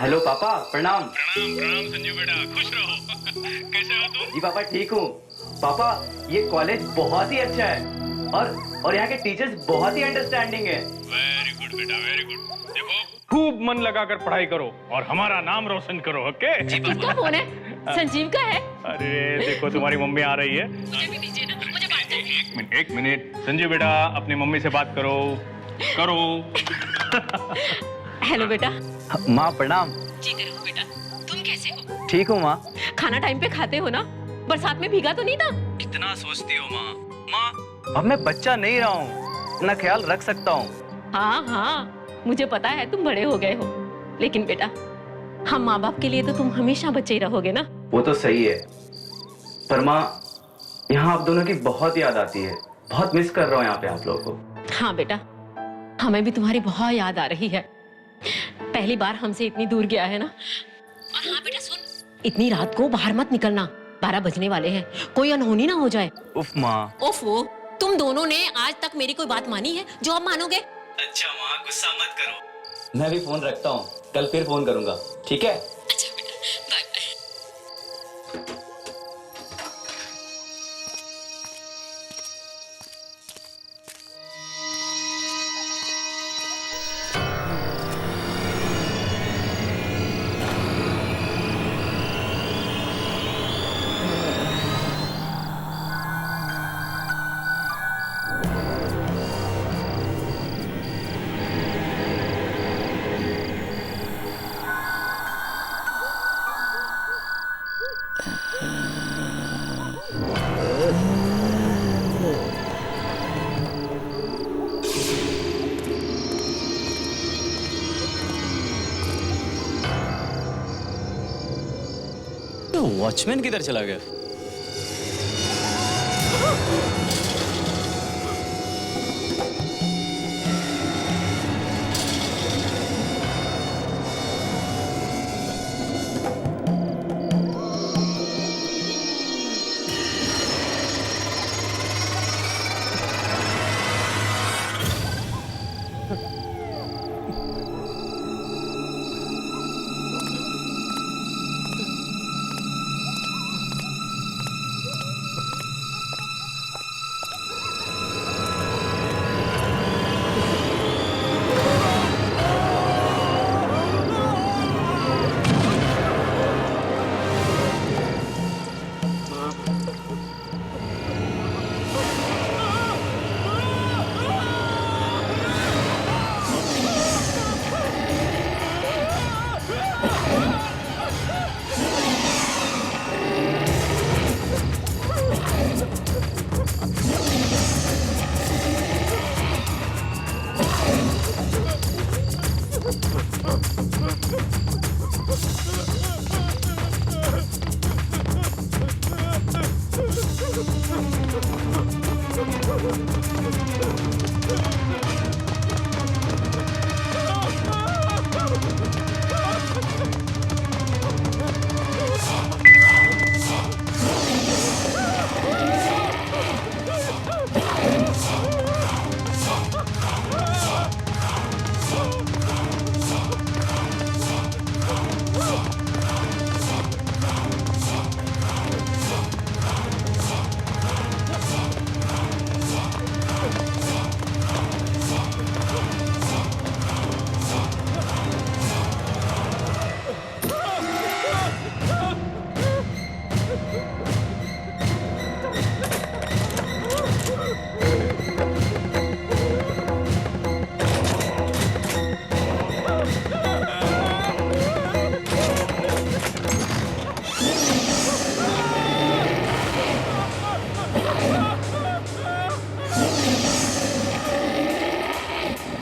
Hello पापा, प्रणाम। प्रणाम प्रणाम संजू बेटा, खुश रहो। कैसे हो तुम? जी पापा ठीक हूँ। पापा ये कॉलेज बहुत ही अच्छा है और यहाँ के टीचर्स बहुत ही अंडरस्टैंडिंग है। वेरी गुड बेटा, वेरी गुड। देखो खूब मन लगाकर पढ़ाई करो और हमारा नाम रोशन करो, ओके? किसका फोन है? संजीव का है। अरे देखो तुम्हारी मम्मी आ रही है। मुझे भी दीजिए ना, मुझे बात करनी है। एक मिनट संजू बेटा, अपनी मम्मी से बात करो करो। हेलो बेटा। माँ प्रणाम। जी करो बेटा। तुम कैसे हो? ठीक हूँ माँ। खाना टाइम पे खाते हो ना? बरसात में भीगा तो नहीं था? कितना सोचती हो माँ। माँ अब मैं बच्चा नहीं रहा हूँ, अपना ख्याल रख सकता हूँ। हाँ हाँ, मुझे पता है तुम बड़े हो गए हो, लेकिन बेटा हम माँ बाप के लिए तो तुम हमेशा बच्चे ही रहोगे ना। वो तो सही है, पर माँ यहाँ आप दोनों की बहुत याद आती है। बहुत मिस कर रहा हूँ यहाँ पे आप लोगों को। हाँ बेटा, हमें भी तुम्हारी बहुत याद आ रही है। पहली बार हमसे इतनी दूर गया है ना। और हाँ बेटा सुन, इतनी रात को बाहर मत निकलना, 12 बजने वाले हैं, कोई अनहोनी ना हो जाए। उफ माँ। ओफो, तुम दोनों ने आज तक मेरी कोई बात मानी है जो अब मानोगे? अच्छा माँ गुस्सा मत करो। मैं भी फोन रखता हूँ, कल फिर फोन करूंगा, ठीक है? अच्छा बेटा, बाय बाय। वॉचमैन किधर चला गया?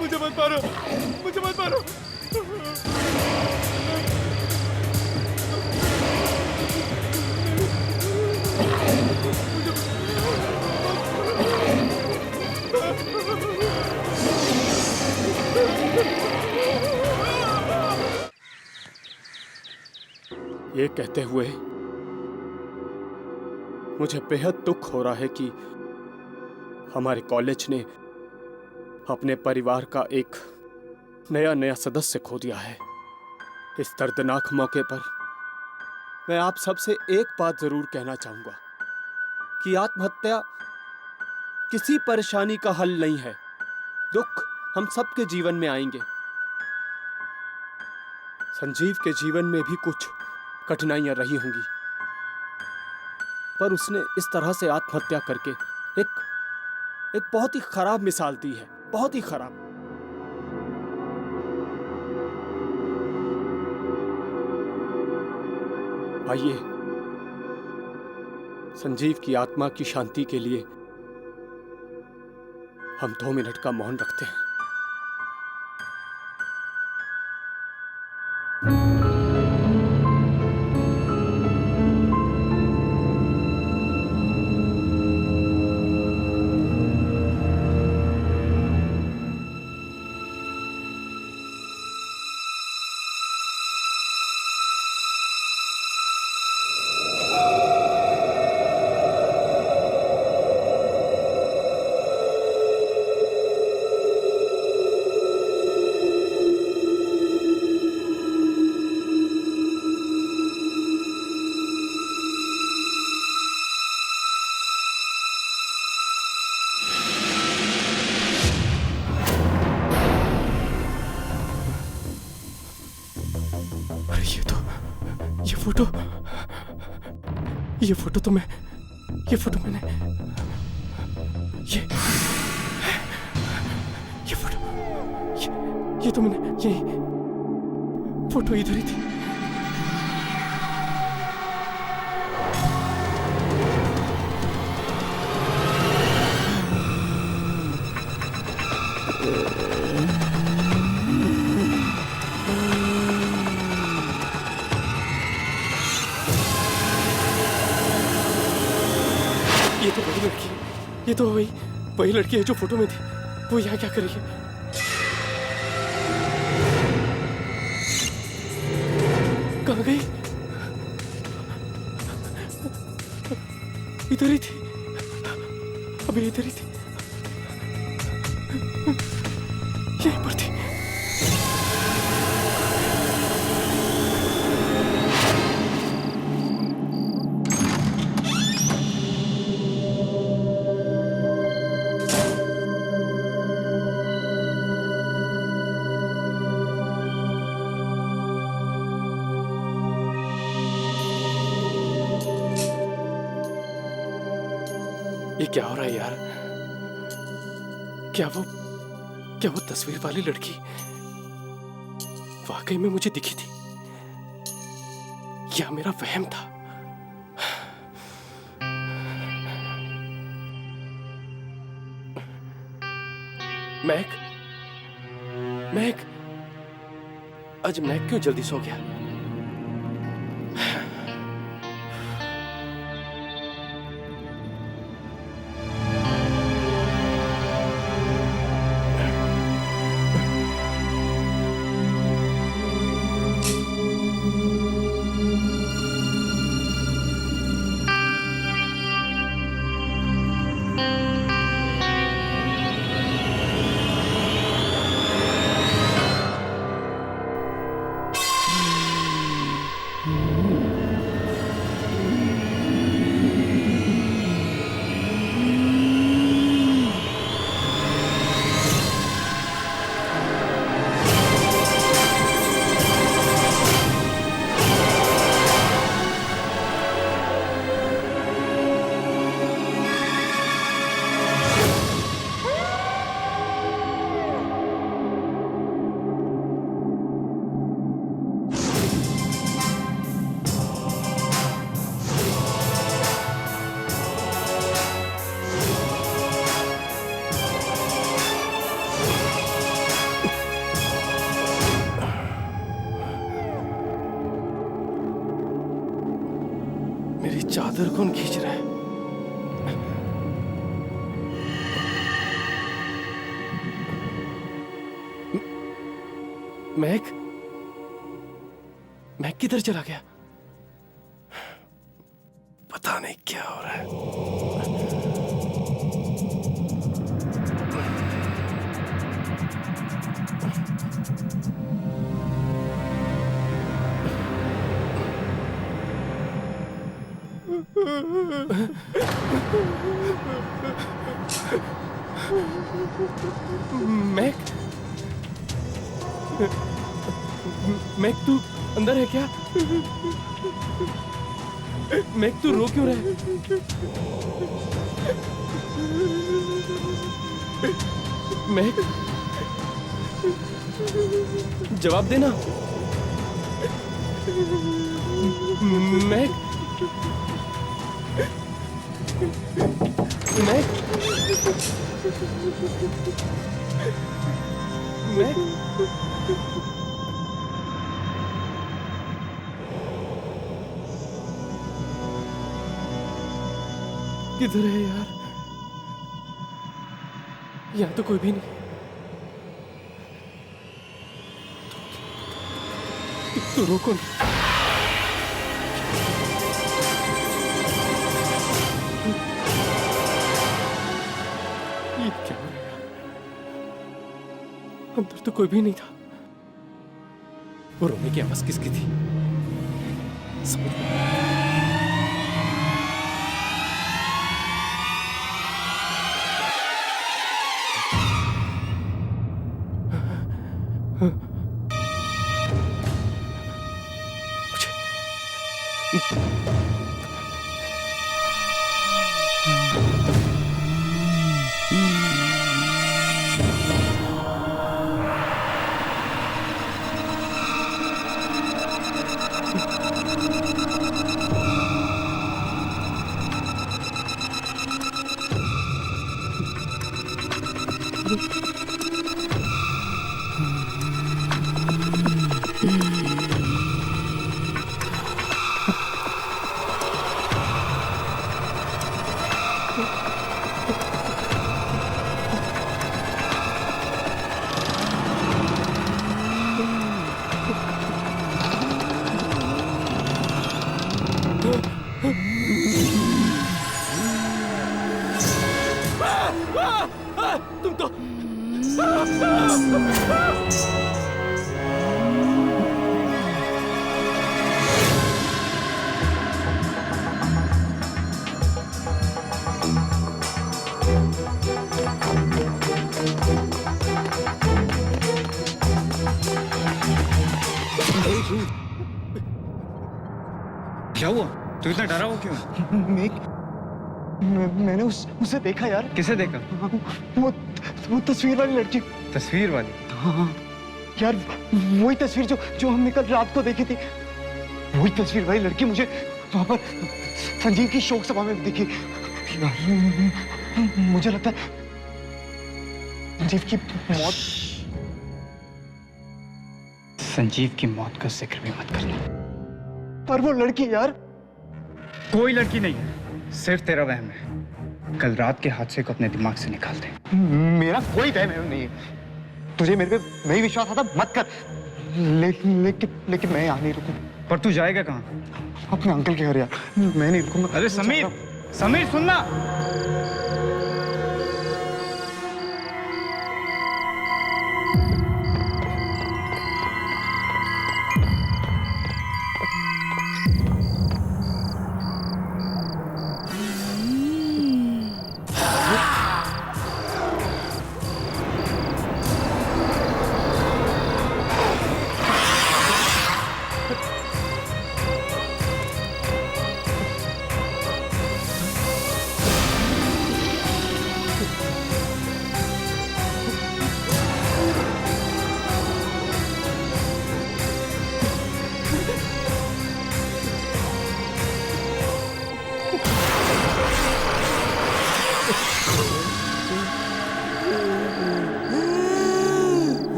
मुझे मत मारो, मुझे मत मारो। ये कहते हुए मुझे बेहद दुख हो रहा है कि हमारे कॉलेज ने अपने परिवार का एक नया सदस्य खो दिया है। इस दर्दनाक मौके पर मैं आप सबसे एक बात जरूर कहना चाहूंगा कि आत्महत्या किसी परेशानी का हल नहीं है। दुख हम सबके जीवन में आएंगे। संजीव के जीवन में भी कुछ कठिनाइयां रही होंगी, पर उसने इस तरह से आत्महत्या करके एक बहुत ही खराब मिसाल दी है, बहुत ही खराब। आइए संजीव की आत्मा की शांति के लिए हम 2 मिनट का मौन रखते हैं। ये फोटो मैंने ये तो मैंने यही फोटो इधर ही थी। ये तो वही लड़की है, ये तो वही लड़की है जो फोटो में थी। वो यहाँ क्या कर रही है? कहाँ गई? इधर ही थी, अभी इधर ही थी, यहीं पर थी। ये क्या हो रहा है यार? क्या वो तस्वीर वाली लड़की वाकई में मुझे दिखी थी या मेरा वहम था? महक, आज महक क्यों जल्दी सो गया? मेरी चादर कौन खींच रहा है? महक किधर चला गया? पता नहीं क्या हो रहा है। मैक तू अंदर है क्या? मैक तू रो क्यों रहा है? मैक जवाब देना। मैक मैक मैक किधर है यार? यहाँ तो कोई भी नहीं। तो रोको ना। ये क्या हो रहा है? अंदर तो कोई भी नहीं था। वो रोने की आवाज किसकी थी? समझ में नहीं। तुम तो क्या हुआ? तू इतना डरा हुआ क्यों? मैंने उसे देखा यार। किसे देखा? वो तस्वीर वाली लड़की। तस्वीर वाली? हाँ यार, वही तस्वीर जो हमने कल रात को देखी थी। वही तस्वीर वाली लड़की मुझे वहां पर संजीव की शोक सभा में दिखी यार। मुझे लगता है संजीव की मौत। संजीव की मौत का जिक्र भी मत करना। पर वो लड़की यार। कोई लड़की नहीं है, सिर्फ तेरा वहम है। कल रात के हादसे को अपने दिमाग से निकाल दे। मेरा कोई वहम नहीं है। तुझे मेरे पे नहीं विश्वास आता मत कर। लेकिन मैं यहाँ नहीं रुकूं। पर तू जाएगा कहाँ? अपने अंकल के घर यार। मैं नहीं रुकूंगा। अरे समीर, समीर सुनना।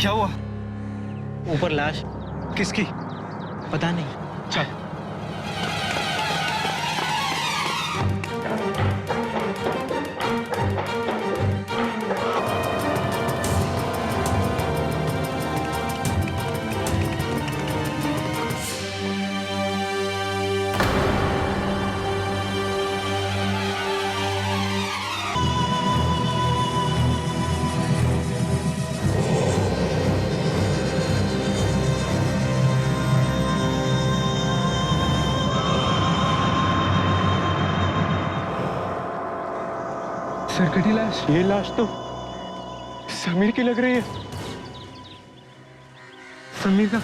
क्या हुआ? ऊपर लाश। किसकी? पता नहीं। चल। सरकटी लाश। ये लाश तो समीर की लग रही है। समीर का?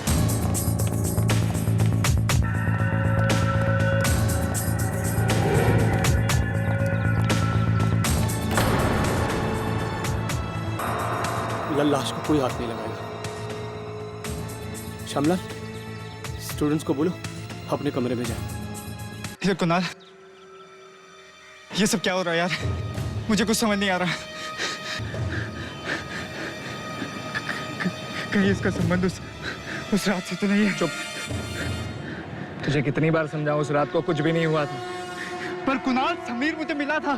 लाश को कोई हाथ नहीं लगाएगा। श्यामलाल, स्टूडेंट्स को बोलो अपने कमरे में जाए। ये कुणाल, ये सब क्या हो रहा है यार? मुझे कुछ समझ नहीं आ रहा। कहीं इसका संबंध उस रात से तो नहीं है? चुप। तुझे कितनी बार समझाऊं, उस रात को कुछ भी नहीं हुआ था। पर कुणाल, समीर मुझे मिला था।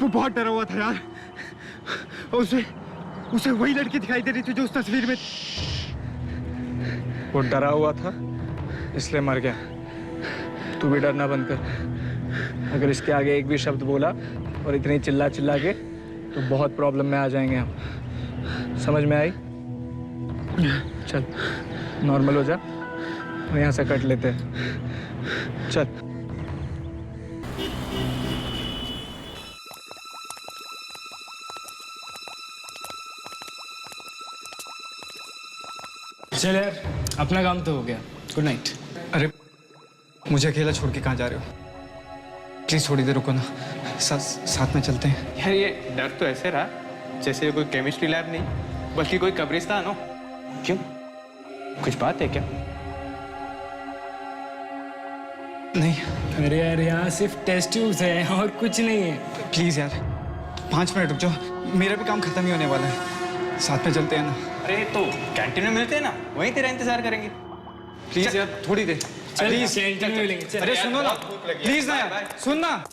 वो बहुत डरा हुआ था यार। उसे वही लड़की दिखाई दे रही थी जो उस तस्वीर में। वो डरा हुआ था इसलिए मर गया। तू भी डरना बंद कर। अगर इसके आगे एक भी शब्द बोला और इतनी चिल्ला चिल्ला के तो बहुत प्रॉब्लम में आ जाएंगे हम। समझ में आई? चल नॉर्मल हो जा और यहाँ से कट लेते हैं। चल। चल यार, अपना काम तो हो गया। Good night. अरे मुझे अकेला छोड़ के कहाँ जा रहे हो? प्लीज थोड़ी देर रुको ना, साथ में चलते हैं। यार ये डर तो ऐसे रहा जैसे कोई केमिस्ट्री लैब नहीं बल्कि कोई कब्रिस्तान हो। क्यों, कुछ बात है क्या? नहीं। अरे यार, यहाँ सिर्फ टेस्ट ट्यूब्स है और कुछ नहीं है। प्लीज यार 5 मिनट रुक जाओ, मेरा भी काम खत्म ही होने वाला है। साथ में चलते हैं ना। अरे तो कैंटीन में मिलते हैं ना, वहीं तेरा इंतजार करेंगे। प्लीज यार थोड़ी देर। प्लीज कैंटीन में मिलेंगे। चल। अरे सुनो ना, प्लीज ना यार, सुन ना।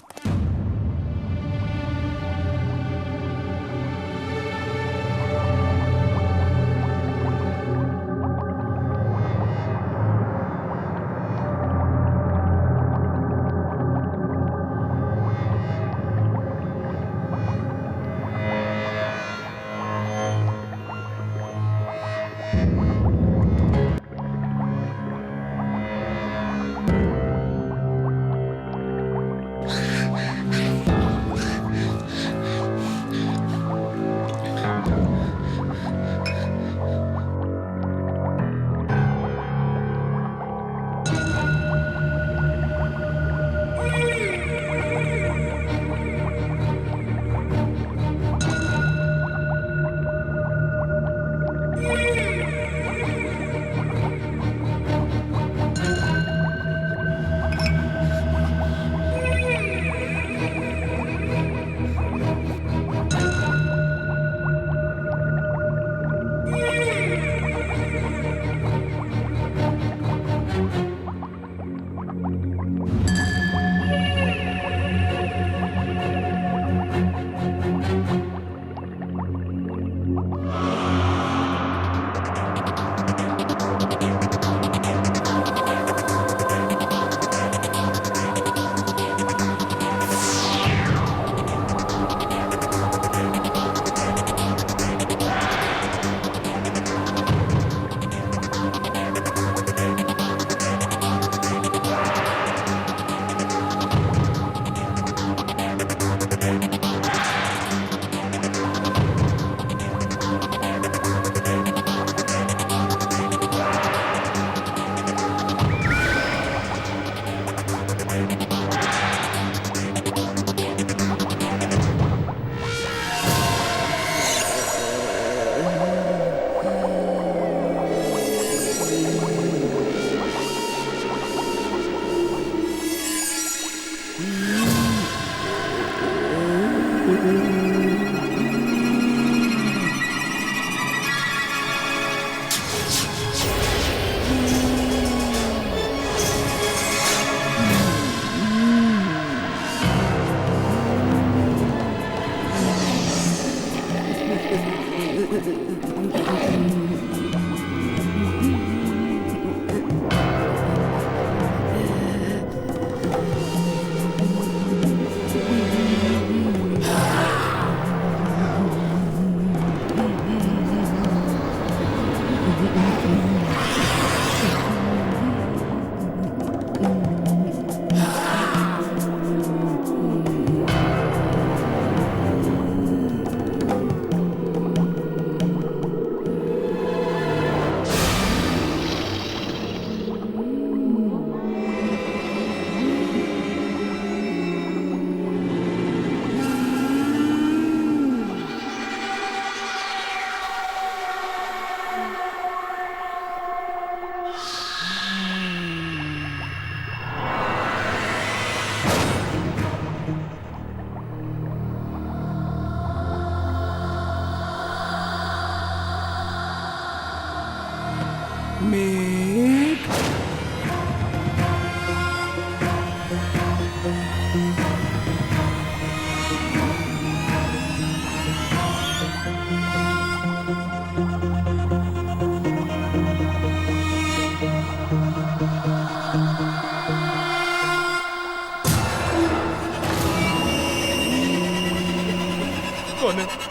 कौन है?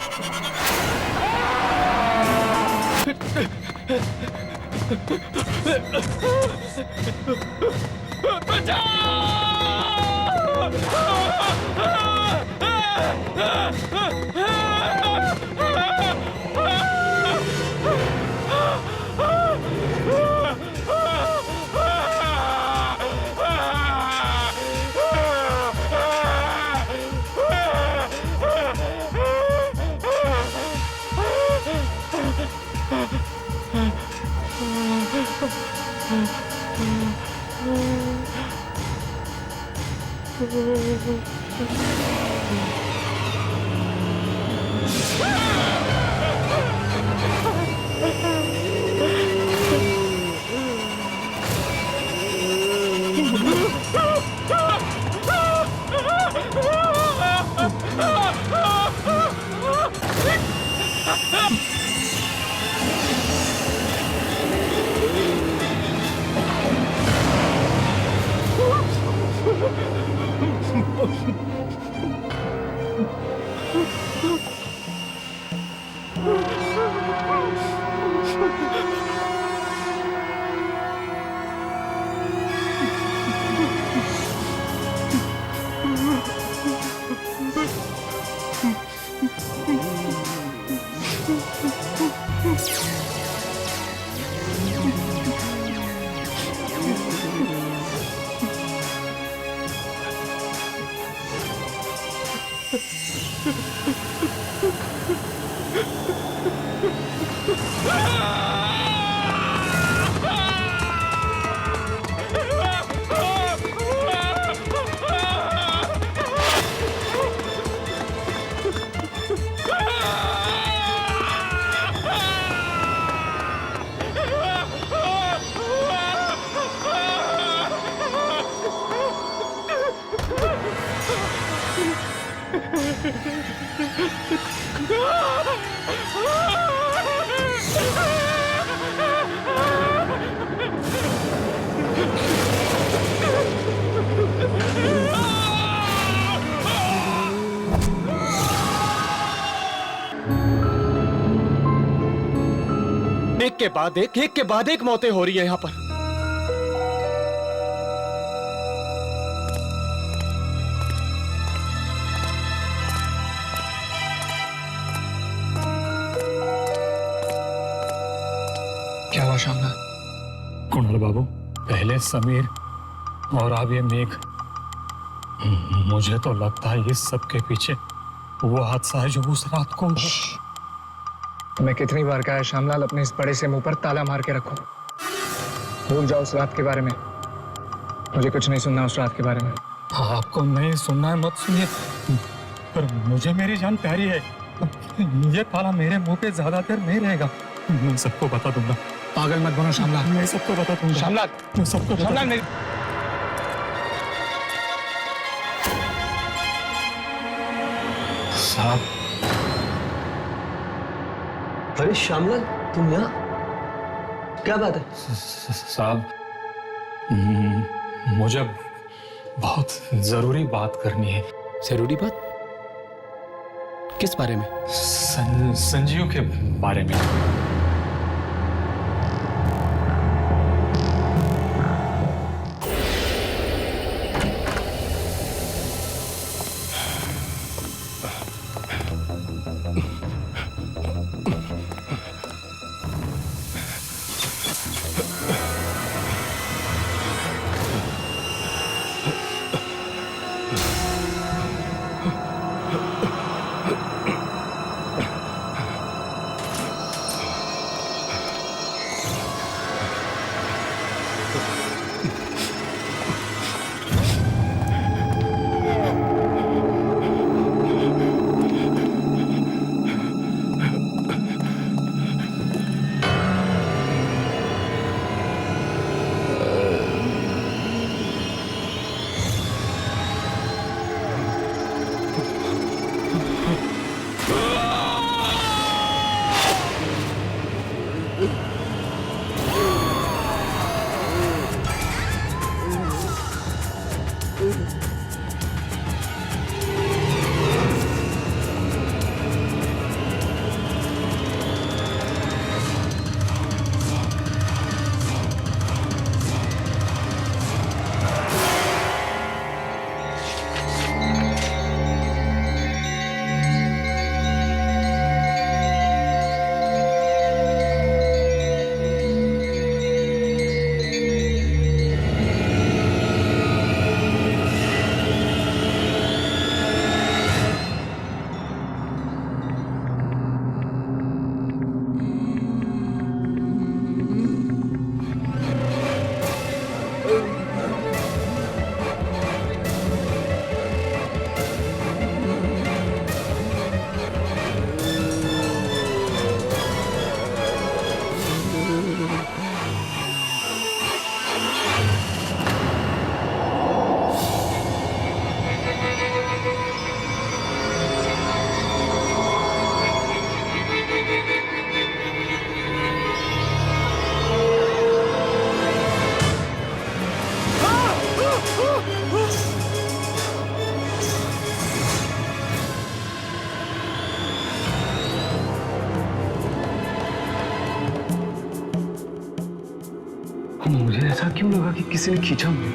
एक के बाद एक मौतें हो रही है यहाँ पर। क्या हुआ श्यामलाल? कुणाल बाबू, पहले समीर और अब ये मेघ। मुझे तो लगता है इस सब के पीछे वो हादसा है जो उस रात को। मैं कितनी बार कहा है श्यामलाल, अपने इस बड़े से मुंह पर ताला मार के रखो। भूल जाओ उस रात के बारे में। मुझे कुछ नहीं सुनना उस रात के बारे में। आपको नहीं सुनना है मत सुनिए, पर मुझे मेरी जान प्यारी है। ये ताला मेरे मुंह पे ज्यादा देर नहीं रहेगा। मैं सबको बता दूंगा। पागल मत बनो श्यामलाल। मैं सबको बता दूंगा। श्यामलाल, मैं सबको श्यामलाल मेरी साहब। अरे श्यामलाल, तुम यहाँ? क्या बात है? साहब, मुझे बहुत जरूरी बात करनी है। जरूरी बात? किस बारे में? संजीव के बारे में। मुझे ऐसा क्यों लगा कि किसी ने खींचा मुझे?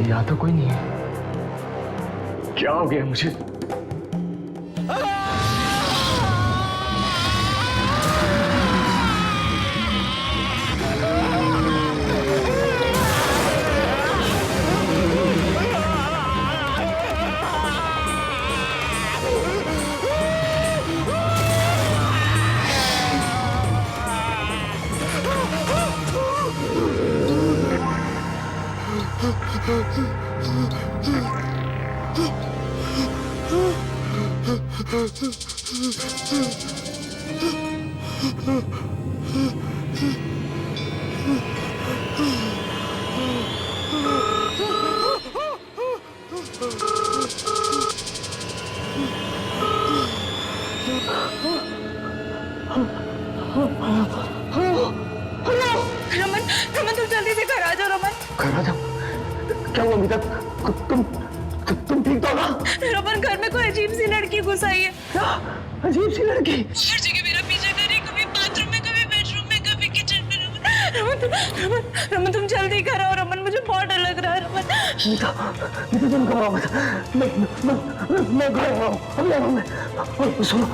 यहाँ तो कोई नहीं है। क्या हो गया मुझे? क्या हुआ मीता? तुम ठीक तो हो ना? रमन, घर में कोई अजीब सी लड़की घुस आई है। क्या अजीब सी लड़की? हर जगह मेरा पीछा कर रही, कभी बाथरूम में, कभी बेडरूम में, कभी किचन में। रमन तुम जल्दी घर आओ। रमन मुझे बहुत डर लग रहा है। रमन मीता तुम घबराओ मत। मैं घर आ रहा हूँ, अभी आ रहा हूँ मैं। सुनो,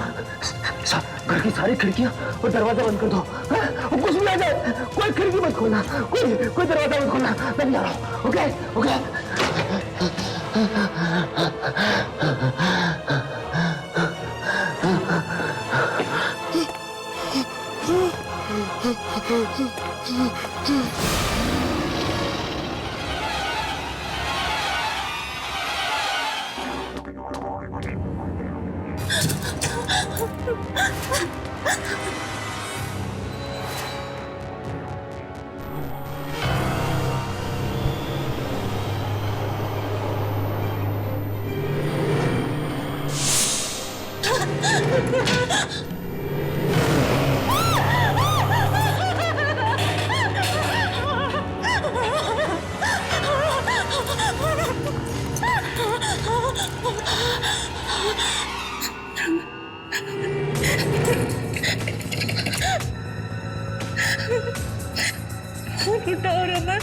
घर की सारी खिड़कियाँ और दरवाजा बंद कर दो। और कुछ भी आ जाए कोई खिड़की मत खोलना, कोई दरवाजा मत खोलना। मैं भी आ रहा हूँ। Okay okay. उठाओ रमन।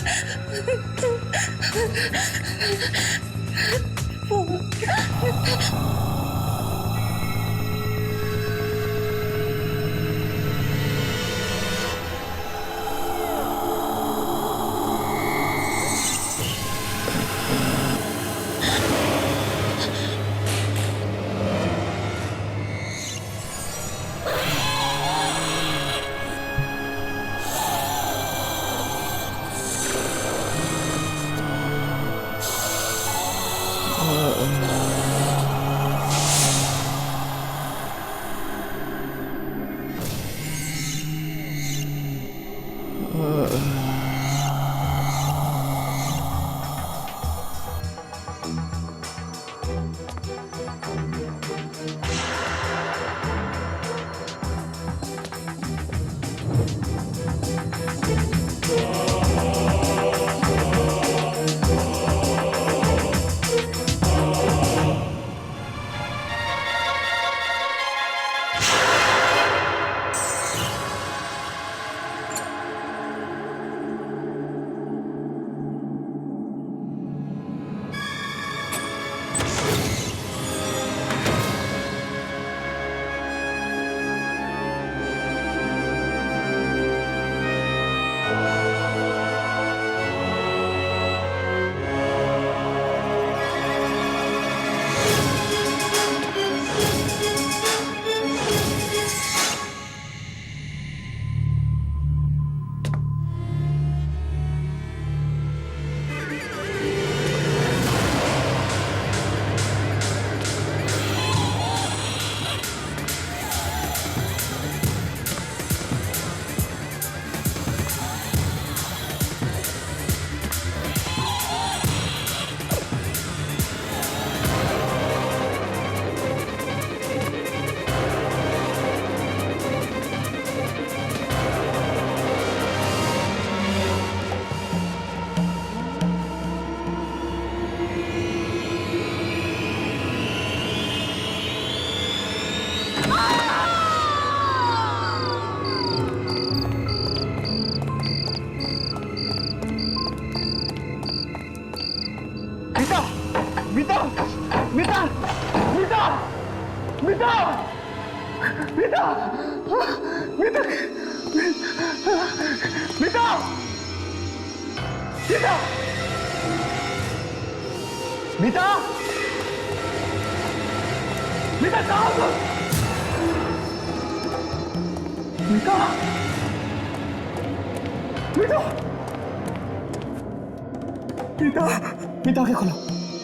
मीता आंखें खोलो।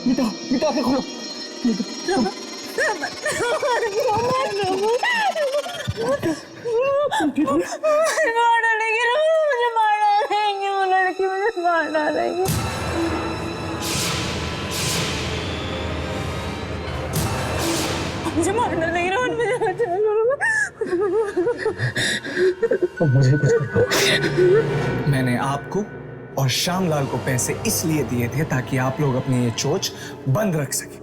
मीता आंखें खोलो। मार डालेंगे, मुझे मार डालेंगे, वो लड़की मुझे मार डालेंगे। मुझे मार डालेंगे, रोहन मुझे बचा लो। मुझे कुछ मैंने आपको और श्यामलाल को पैसे इसलिए दिए थे ताकि आप लोग अपनी ये चोच बंद रख सके,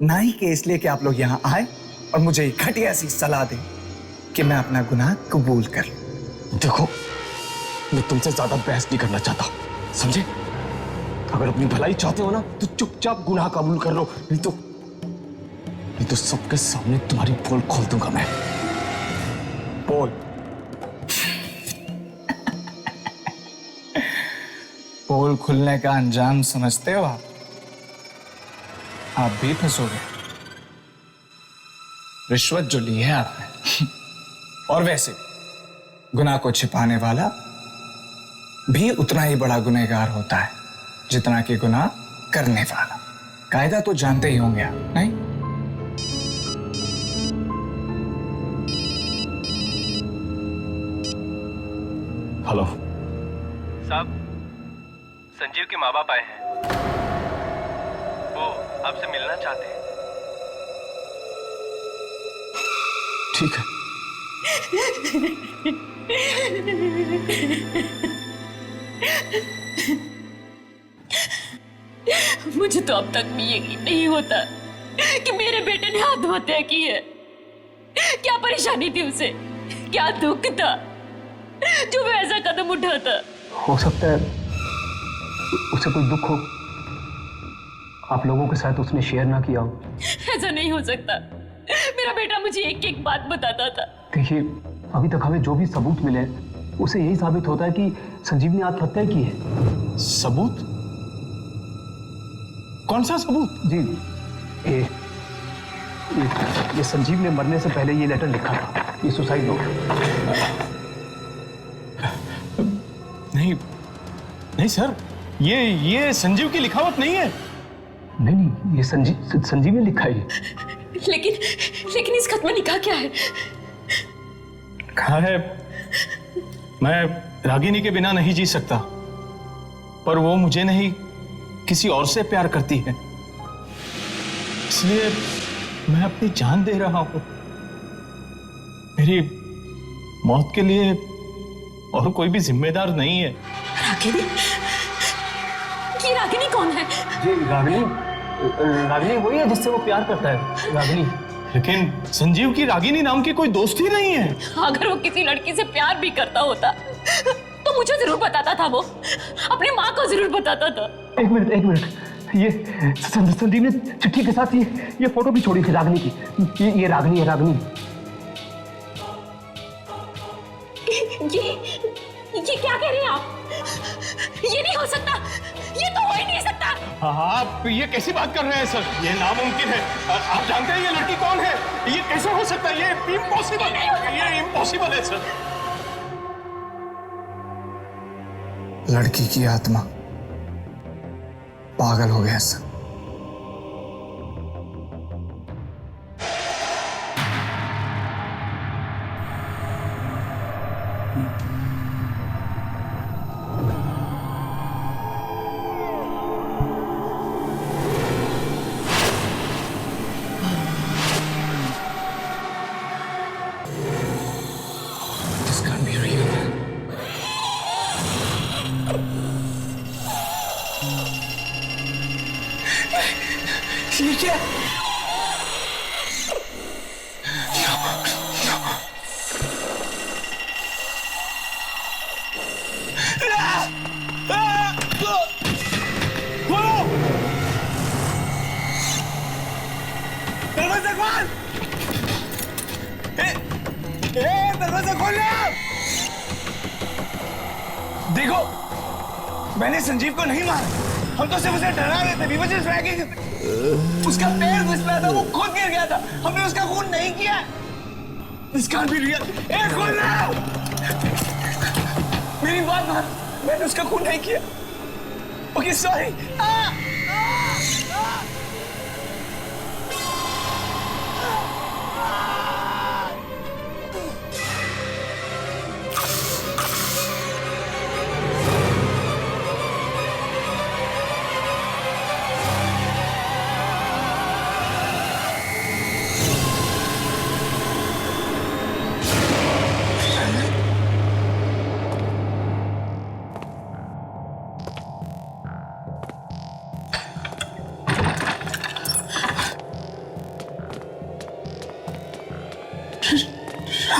ना ही कि इसलिए कि आप लोग यहाँ आए और मुझे ये घटिया सी सलाह दें कि मैं अपना गुनाह कबूल कर लूं। देखो, मैं तुमसे ज्यादा बहस नहीं करना चाहता, समझे? अगर अपनी भलाई चाहते हो ना तो चुपचाप गुनाह कबूल कर लो, नहीं तो सबके सामने तुम्हारी पोल खोल दूंगा मैं। पोल? पोल खुलने का अंजाम समझते हो आप भी फंसोगे। रिश्वत जो ली है आपने, और वैसे गुनाह को छिपाने वाला भी उतना ही बड़ा गुनहगार होता है जितना कि गुनाह करने वाला। कायदा तो जानते ही होंगे आप, नहीं? हेलो साहब, संजीव के माँ बाप आए हैं, वो आपसे मिलना चाहते हैं। ठीक है। मुझे तो अब तक भी यकीन नहीं होता कि मेरे बेटे ने आत्महत्या की है। क्या परेशानी थी उसे, क्या दुख था जो वो ऐसा कदम उठाता? हो सकता है उसे कोई दुख हो, आप लोगों के साथ उसने शेयर ना किया हो। ऐसा नहीं हो सकता। मेरा बेटा मुझे एक एक बात बताता था। देखिए, अभी तक हमें जो भी सबूत मिले उसे यही साबित होता है कि संजीव ने आत्महत्या की है। सबूत? कौन सा सबूत? जी, ये संजीव ने मरने से पहले ये लेटर लिखा था, ये सुसाइड नोट। नहीं सर, ये संजीव की लिखावट नहीं है। नहीं, ये संजीव ने लिखा है। लेकिन इस खत में लिखा क्या है? कहा है, मैं रागिनी के बिना नहीं जी सकता, पर वो मुझे नहीं किसी और से प्यार करती है, इसलिए मैं अपनी जान दे रहा हूं। मेरी मौत के लिए और कोई भी जिम्मेदार नहीं है। रागिनी? ये रागिनी कौन है? जी, रागिनी वही है जिससे वो प्यार करता है, रागिनी। लेकिन संजीव की रागिनी नाम की कोई दोस्त ही नहीं है। अगर वो किसी लड़की से प्यार भी करता होता तो मुझे जरूर बताता था, वो अपनी माँ को जरूर बताता था। एक मिनट, ये संदीप ने चिट्ठी के साथ ये फोटो भी छोड़ी थी रागिनी की। ये रागिनी है, रागिनी। ये क्या कह रहे हैं आप? ये नहीं हो सकता, ये तो हो ही नहीं सकता। आप ये कैसी बात कर रहे हैं सर? ये नामुमकिन है। आप जानते हैं ये लड़की कौन है? ये कैसे हो सकता है? ये इम्पॉसिबल, ये इम्पॉसिबल है सर। लड़की की आत्मा पागल हो गया sir. This can't be real. ये क्या? दरवाजा खोल! दरवाजा खोल! देखो, मैंने संजीव को नहीं मारा, हम तो सिर्फ उसे डरा रहे थे। We were just dragging. उसका पैर फिसला था, वो खुद गिर गया था, हमने उसका खून नहीं किया। This can't be real. खोलना! मेरी बात मान, मैंने उसका खून नहीं किया। Okay, sorry.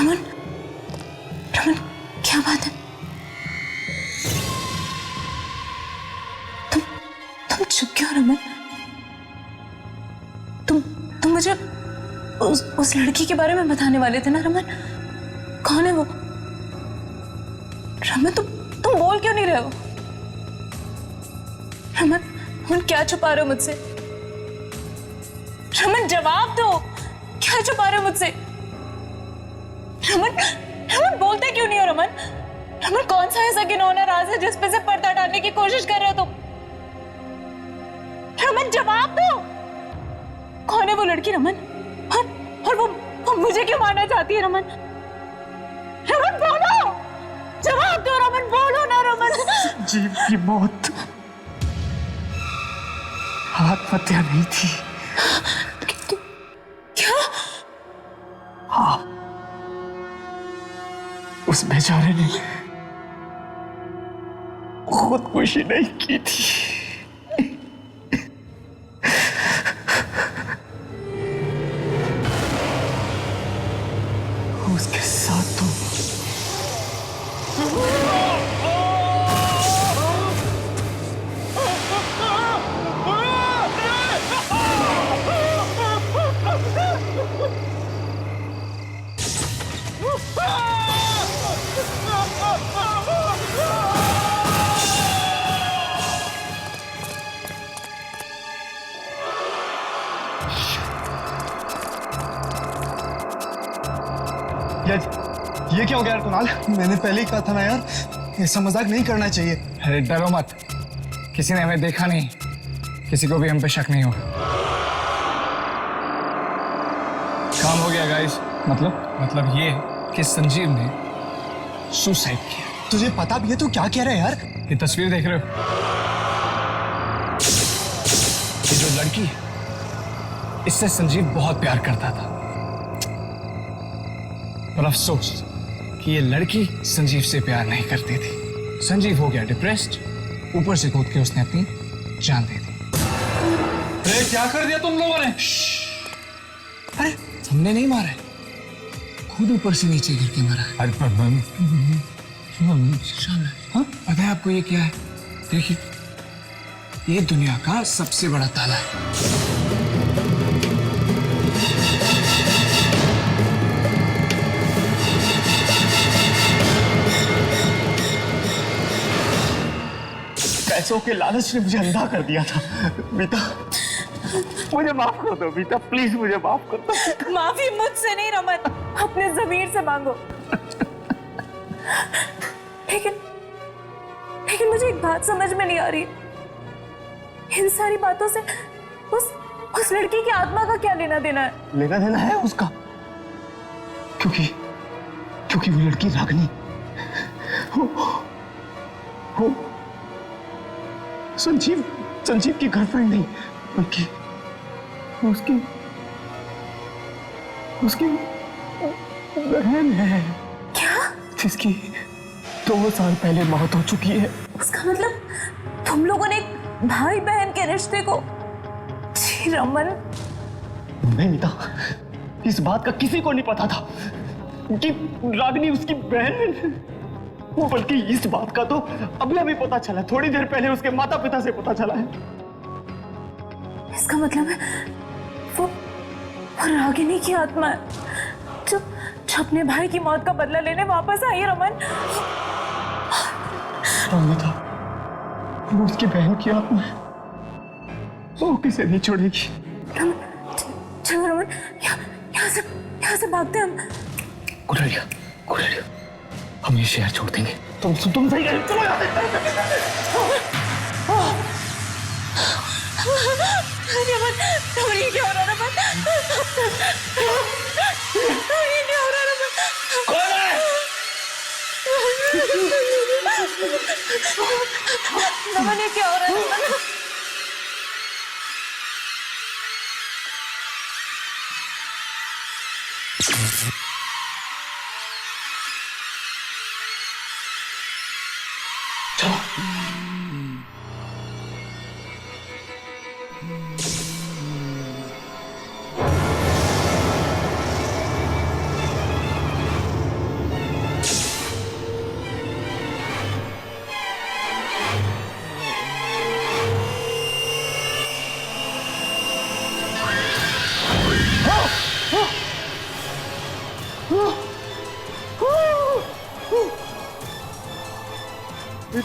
रमन, रमन क्या बात है? तुम चुप क्यों रमन? तुम मुझे उस लड़की के बारे में बताने वाले थे ना रमन? कौन है वो? रमन तुम बोल क्यों नहीं रहे हो? रमन क्या छुपा रहे हो मुझसे? रमन जवाब दो, क्या छुपा रहे हो मुझसे? रमन बोलते क्यों नहीं हो रमन? रमन कौन सा ऐसा घिनौना राज है जिस पे से पर्दा डालने की कोशिश कर रहे हो तुम? रमन जवाब दो, कौन है वो लड़की रमन? और वो मुझे क्यों मारना चाहती है रमन? रमन बोलो, जवाब दो रमन, बोलो ना रमन। जीव की मौत आत्महत्या नहीं थी। क्या? हाँ, उस बेचारे ने खुदकुशी नहीं की थी। उसके साथ तो ये क्या हो गया यार कुणाल? मैंने पहले ही कहा था ना यार, ऐसा मजाक नहीं करना चाहिए। अरे डरो मत, किसी ने हमें देखा नहीं, किसी को भी हम पे शक नहीं होगा। काम हो गया गाइस। मतलब ये कि संजीव ने सुसाइड किया। तुझे पता भी है तो क्या कह रहा है यार? ये तस्वीर देख रहे हो? ये जो लड़की है, इससे संजीव बहुत प्यार करता था, पर अफसोस कि ये लड़की संजीव से प्यार नहीं करती थी। संजीव हो गया डिप्रेस्ड, ऊपर से कूद के उसने अपनी जान दे दी। अरे क्या कर दिया तुम लोगों ने? अरे हमने नहीं मारा है, खुद ऊपर से नीचे गिर के मारा है। अरे हाँ, पता है आपको ये क्या है? देखिए, ये दुनिया का सबसे बड़ा ताला है। पैसों के लालच ने मुझे अंधा कर दिया था। बीता, मुझे माफ कर दो बीता, प्लीज मुझे माफ कर दो। माफी मुझसे नहीं रमन, अपने जमीर से मांगो। लेकिन मुझे एक बात समझ में नहीं आ रही, इन सारी बातों से उस लड़की की आत्मा का क्या लेना देना है? लेना देना है उसका, क्योंकि वो लड़की रागिनी वो संजीव की गर्लफ्रेंड नहीं, बल्कि उसकी बहन है। क्या? जिसकी 2 साल पहले मौत हो चुकी है। उसका मतलब तुम लोगों ने एक भाई बहन के रिश्ते को? जी रमन, नहीं मीता, इस बात का किसी को नहीं पता था कि रागिनी उसकी बहन है। वो बल्कि इस बात का तो अभी पता चला, थोड़ी देर पहले उसके माता पिता से पता चला है। इसका मतलब है वो रागिनी की आत्मा है जो अपने भाई की मौत का बदला लेने वापस आई है। रमन, था वो उसकी बहन की आत्मा है, वो किसे नहीं छोड़ेगी। चलो रमन, यहाँ से भागते हम। गुड़रिया, हम ये शहर छोड़ देंगे। तुम सही कह रहे हो, चलो यहाँ से। रमन, ये क्या हो रहा है रमन? ये क्या हो रहा है रमन? कौन है? रमन, ये क्या हो रहा है रमन?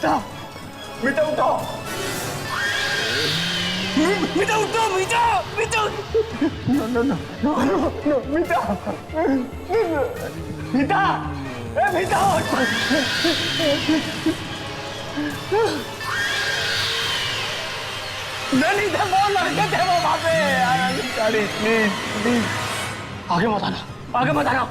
मीठा मीठा उठो, मीठा उठो, मीठा मीठा, no no no no no मीठा मीठा, ए मीठा नहीं थे वो लड़के थे वो वहां पे। प्लीज प्लीज आगे मत आना, आगे मत आना।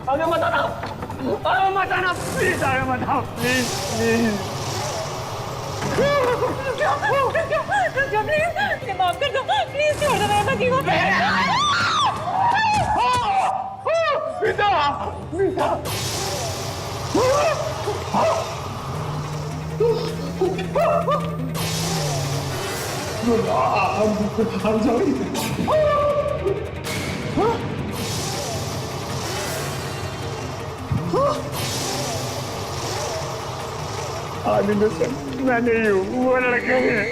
आगे मत आना, आगे मत आना, प्लीज आगे मत आओ, प्लीज प्लीज। प्लीज माफ कर दो, प्लीज छोड़ दो मेरा जीवन। मीठा मीठा I'm sorry. I'm innocent. मैं नहीं हूँ, वो लड़के हैं।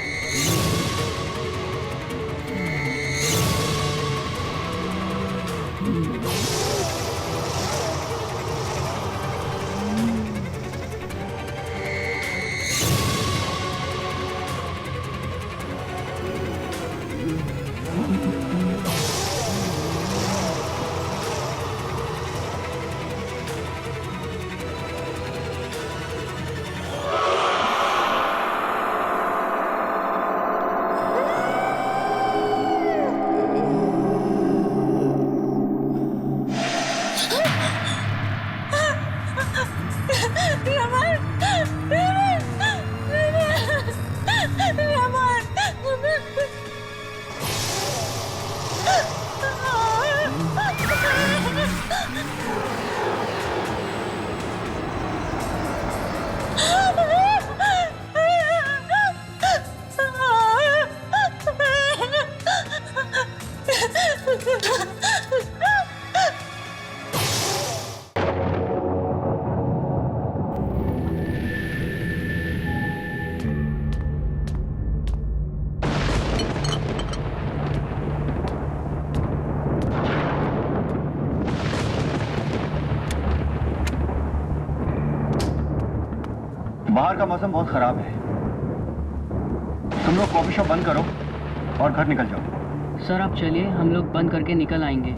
बाहर का मौसम बहुत खराब है, तुम लोग कॉफी शॉप बंद करो और घर निकल जाओ। सर आप चलिए, हम लोग बंद करके निकल आएंगे।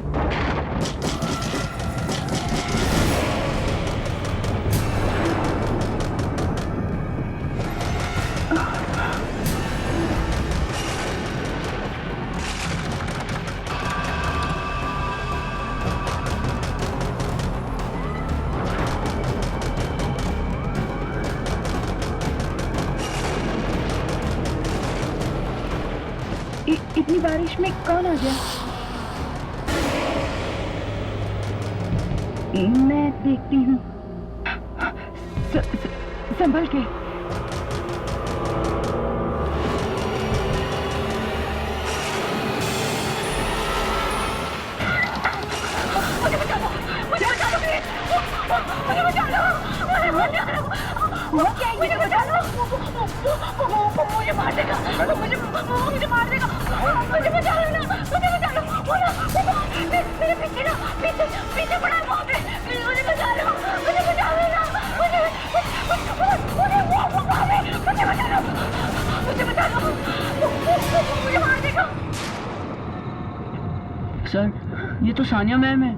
इतनी बारिश में कौन आ गया? मैं देखती हूँ, संभल के। मुझे बचा लो, मुझे मार देगा, मुझे मार देगा, मुझे बचा लो ना, मुझे बचा लो, मेरे पीछे ना, पीछे पड़ा है वहाँ पे, मुझे बचा लो, मुझे बचा लो ना, मुझे बचा लो, मुझे मार देगा। सर ये तो सानिया मैम है।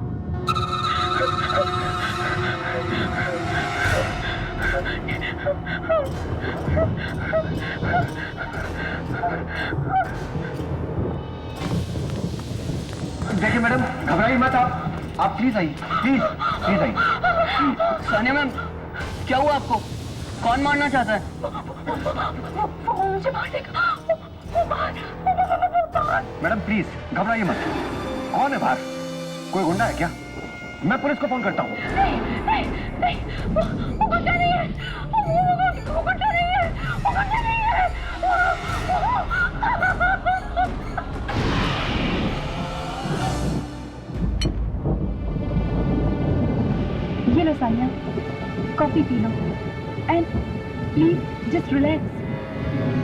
देखिए मैडम, घबराइए मत आप प्लीज आइए, प्लीज आइए। सानिया मैम क्या हुआ आपको? कौन मारना चाहता है? मुझे मार देगा। मैडम प्लीज घबराइए मत। कौन है बाहर? कोई गुंडा है क्या? मैं पुलिस को फोन करता हूँ। नहीं, वो गुंडा नहीं है, वो गुंडा नहीं है, वो गुंडा नहीं है। ये लो सानिया, कॉफी पी लो एंड प्लीज जस्ट रिलैक्स।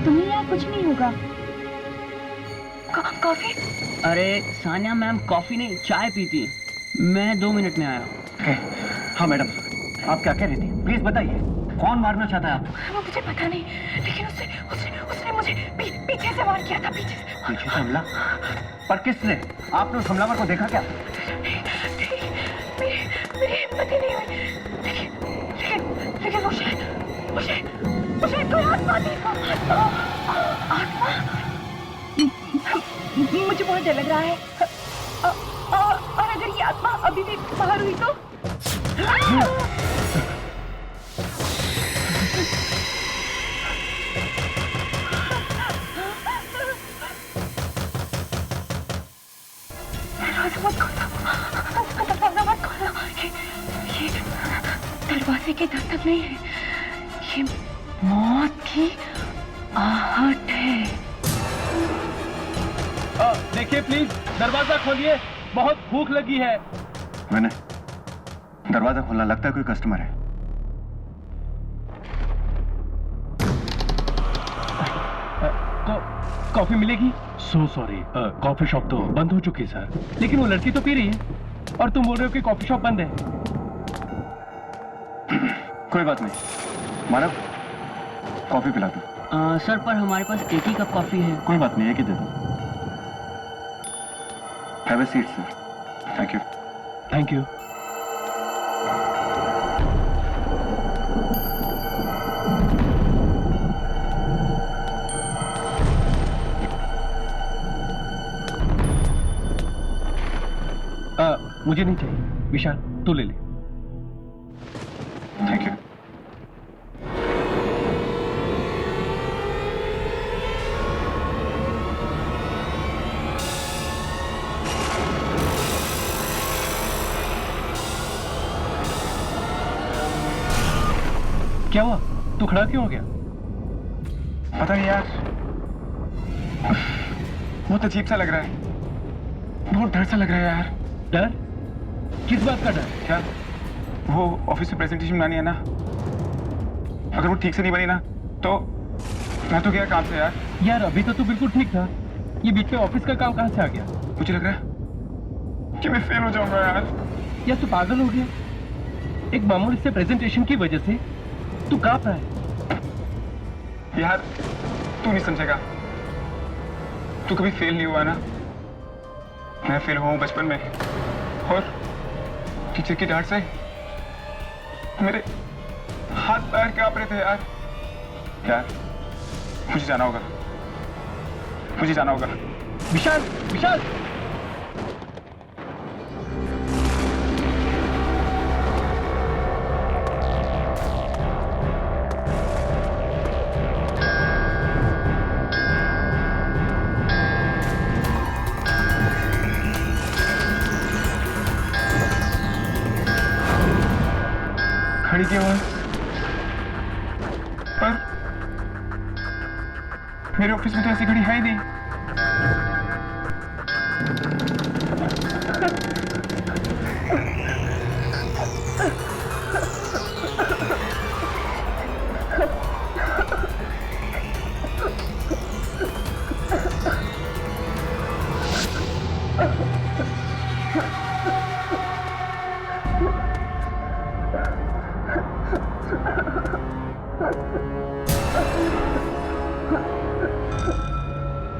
तुम्हें यहाँ कुछ नहीं होगा। कॉफी? अरे सानिया मैम कॉफी नहीं चाय पीती। मैं 2 मिनट में आया। हाँ मैडम, आप क्या कह रही थी? प्लीज बताइए, कौन मारना चाहता है आपको? मुझे पता नहीं, लेकिन उसने मुझे पीछे से वार किया था, पीछे से। पीछे से हमला? पर किसने? आपने उस हमलावर को देखा क्या? मेरी हिम्मत ही नहीं हुई, लेकिन मुझे कोई आत्मा थी। आत्मा? मुझे बहुत डर लग रहा है। और अगर ये आत्मा अभी भी बाहर हुई तो? दरवाजे की दस्तक नहीं है, ये मौत की आहट है। देखिए प्लीज, दरवाजा खोलिए, बहुत भूख लगी है। मैंने दरवाजा खोलना, लगता है कोई कस्टमर है। कॉफी मिलेगी? सो सॉरी, कॉफी शॉप तो बंद हो चुकी सर। लेकिन वो लड़की तो पी रही है और तुम बोल रहे हो कि कॉफी शॉप बंद है। कोई बात नहीं मानव, कॉफी पिला दो। सर पर हमारे पास एक ही कप कॉफी है। कोई बात नहीं, एक ही दे दो। Have a seat sir. Thank you. Thank you. मुझे नहीं चाहिए, विशाल तू ले ले। Thank you. क्या हुआ? तू खड़ा क्यों हो गया? पता नहीं यार, बहुत अजीब सा लग रहा है, बहुत डर सा लग रहा है यार। डर? किस बात का डर? क्या वो ऑफिस में प्रेजेंटेशन बनानी है ना, अगर वो ठीक से नहीं बनी ना तो मैं तो गया काम से यार। यार अभी तो तू बिल्कुल ठीक था, ये बीच में ऑफिस का काम कहाँ से आ गया? मुझे लग रहा है कि मैं फेल हो जाऊंगा यार। यार तू पागल हो गया? एक मामूली से प्रेजेंटेशन की वजह से तू कांप रहा है। यार तू नहीं समझेगा, तू कभी फेल नहीं हुआ ना। मैं फेल हुआ हूँ बचपन में, और टीचर की डांट से मेरे हाथ पैर कांप रहे थे यार। यार मुझे जाना होगा, मुझे जाना होगा। विशाल, विशाल! खड़ी क्यों है? पर मेरे ऑफिस में तो ऐसी घड़ी है ही नहीं।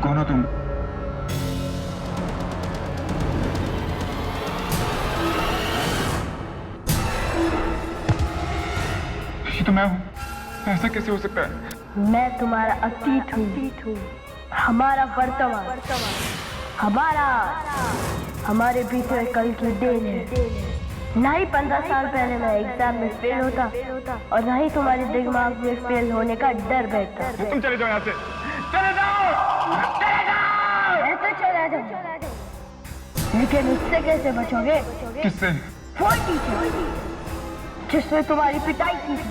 कौन हो तुम? ये तो मैं हूँ, ऐसा कैसे हो सकता है? मैं तुम्हारा अतीत हूँ, हमारा वर्तमान, हमारा हमारे बीते कल की देन है। ना ही 15 साल पहले मैं एग्जाम में फेल होता और ना ही तुम्हारे दिमाग में फेल होने का डर बैठता। तुम चले जाओ यहाँ से, चले जाओ, चले जाओ। मैं तो चला जाऊँ, लेकिन उससे कैसे बचोगे? किससे? वो टीचर जिसने तुम्हारी पिटाई की थी,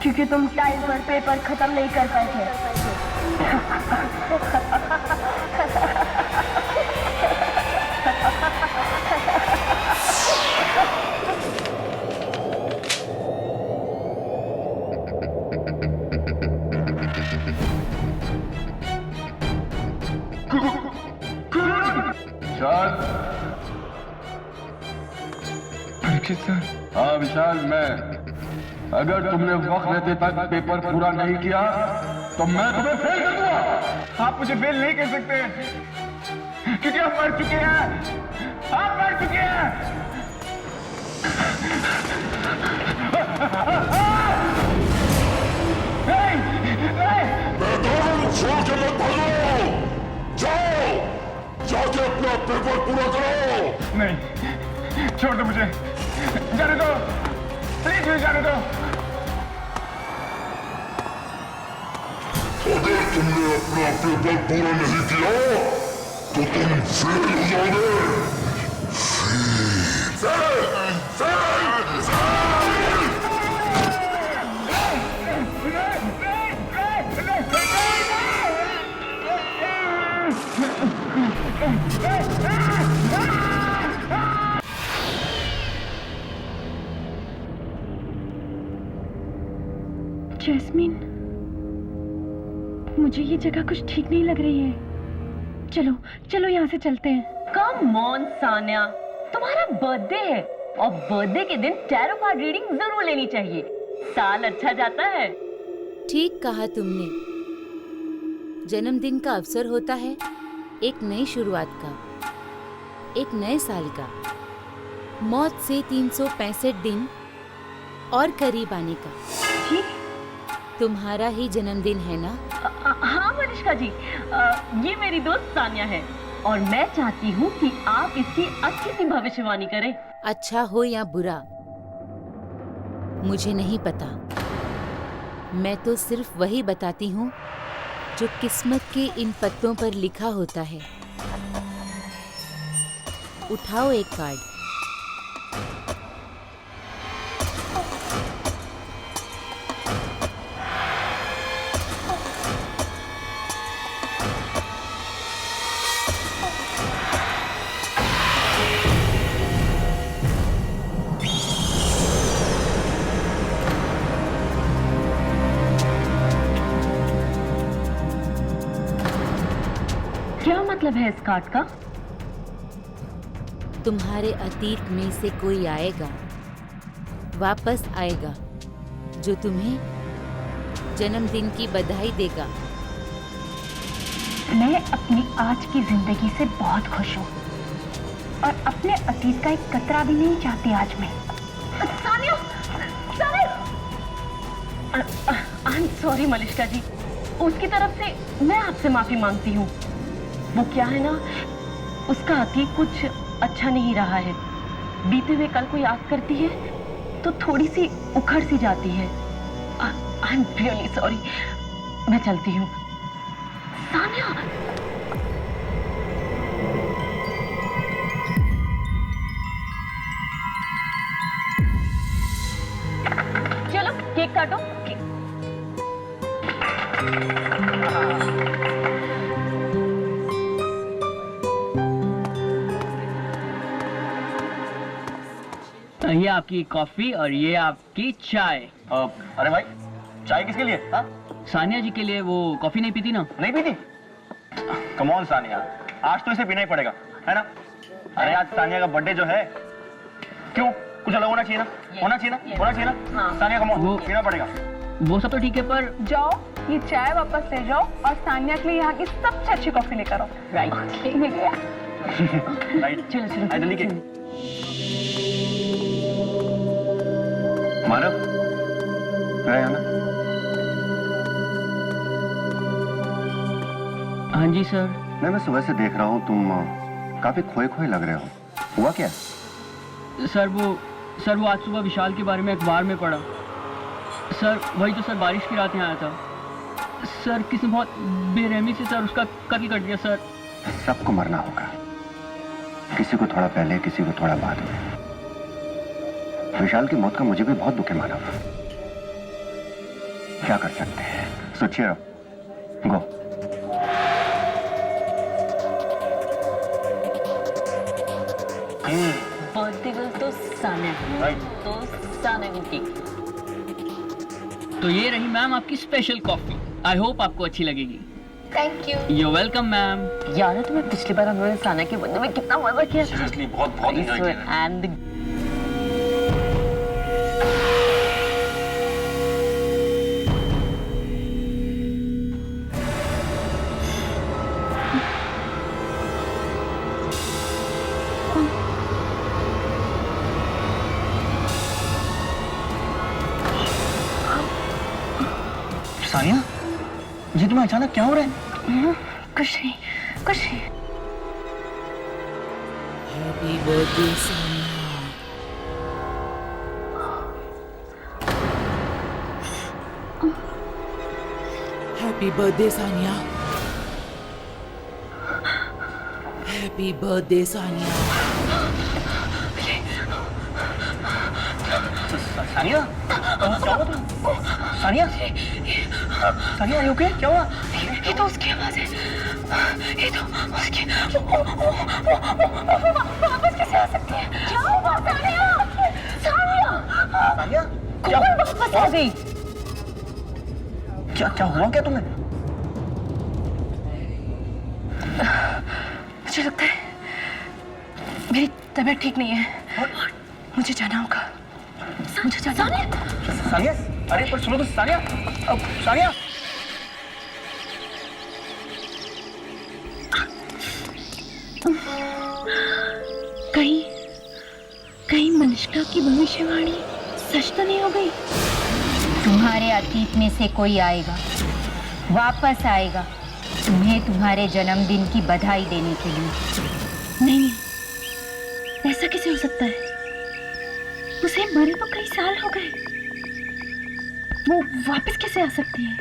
क्योंकि तुम टाइम पर पेपर खत्म नहीं कर पाए थे। Go, go, go. Okay sir. हाँ विशाल, मैं अगर तुमने वक्त रहते तक पेपर पूरा नहीं किया तो मैं तुम्हें फेल कर दूंगा। आप मुझे फेल नहीं कर सकते क्योंकि आप मर चुके हैं। आप मर चुके हैं। मैदान छोड़ के मत भागो, जाओ जाके अपना पेपर पूरा करो। नहीं, छोड़ दो मुझे, जाने दो, प्लीज मुझे जाने दो। अगर तुमने अपना पेपर पूरा नहीं किया तो तुम फेल हो जाओगे। जैस्मीन, मुझे ये जगह कुछ ठीक नहीं लग रही है। चलो चलो यहाँ से चलते हैं। कम ऑन सान्या, तुम्हारा बर्थडे है और बर्थडे के दिन टैरो कार्ड रीडिंग जरूर लेनी चाहिए। साल अच्छा जाता है। ठीक कहा तुमने। जन्मदिन का अवसर होता है एक नई शुरुआत का, एक नए साल का, मौत से 365 दिन और करीब आने का। जी? तुम्हारा ही जन्मदिन है ना? हाँ मनीषा जी, ये मेरी दोस्त सान्या है और मैं चाहती हूँ कि आप इसकी अच्छी सी भविष्यवाणी करें। अच्छा हो या बुरा मुझे नहीं पता, मैं तो सिर्फ वही बताती हूँ जो किस्मत के इन पत्तों पर लिखा होता है। उठाओ एक कार्ड। क्या मतलब है इस कार्ड का? तुम्हारे अतीत में से कोई आएगा, वापस आएगा, जो तुम्हें जन्मदिन की बधाई देगा। मैं अपनी आज की जिंदगी से बहुत खुश हूँ और अपने अतीत का एक कतरा भी नहीं चाहती आज मैं। Sania, I am sorry Malishka ji, उसकी तरफ से मैं आपसे माफी मांगती हूँ। वो क्या है ना, उसका अतीत कुछ अच्छा नहीं रहा है। बीते हुए कल को याद करती है तो थोड़ी सी उखड़ सी जाती है। I am really sorry. मैं चलती हूँ। सानिया, चलो केक काटो। ये आपकी कॉफी और ये आपकी चाय। अरे भाई, चाय किसके लिए? हाँ? सानिया जी के लिए। वो कॉफी नहीं पीती ना? नहीं पीती? कम ऑन सानिया, आज तो इसे पीना ही पड़ेगा, है ना? अरे आज सानिया का बर्थडे जो है, क्यों कुछ अलग होना चाहिए ना? होना चाहिए ना? होना चाहिए ना? हाँ। सानिया कम ऑन, पीना पड़ेगा। वो सब तो ठीक है, पर जाओ ये चाय वापस ले जाओ और सानिया के लिए यहाँ की सबसे अच्छी कॉफी लेकर आओ। Right right. चलो चलो आई के मानव, ना? हाँ जी सर। मैं सुबह से देख रहा हूँ, तुम काफी खोए खोए लग रहे हो। हुआ क्या? सर वो आज सुबह विशाल के बारे में अखबार में पढ़ा। सर वही तो सर, बारिश की रात यहाँ आया था। सर किसी ने बहुत बेरहमी से सर उसका कत्ल कर दिया सर। सबको मरना होगा, किसी को थोड़ा पहले, किसी को थोड़ा बाद में। विशाल की मौत का मुझे भी बहुत दुख है मानव। क्या कर सकते हैं? सोचिए, गो। बर्थडे गर्ल तो सानिया, तो सानिया की। तो ये रही मैम आपकी स्पेशल कॉफी। आई होप आपको अच्छी लगेगी। Thank you. You welcome ma'am. याद है तुम्हें पिछली बार हमने सानिया के बर्थडे में कितना मजा किया? सीरियसली बहुत एंजॉय किया। एंड सानिया, ये तुम्हें अचानक क्या हो रहा है? कुछ नहीं, कुछ नहीं। Happy birthday Sania. Happy birthday Sania. Happy birthday Sania. Sania, क्या हुआ तुम? Sania, Sania, you okay? क्या हुआ? ये तो उसकी आवाज है। ये तो उसकी। वापस कैसे आ सकती है? क्या हुआ सानिया? सानिया, सानिया, क्या वापस आ गई? क्या हुआ क्या तुम्हें? मुझे लगता है मेरी तबीयत ठीक नहीं है। मुझे जाना होगा। मुझे जाना होगा। सानिया, अरे पर सुनो तो सानिया, सानिया। कहीं मनिष्का की भविष्यवाणी सच तो नहीं हो गई? तुम्हारे अतीत में से कोई आएगा, वापस आएगा तुम्हें तुम्हारे जन्मदिन की बधाई देने के लिए। नहीं, ऐसा कैसे हो सकता है? उसे मरे तो कई साल हो गए, वो वापस कैसे आ सकती है?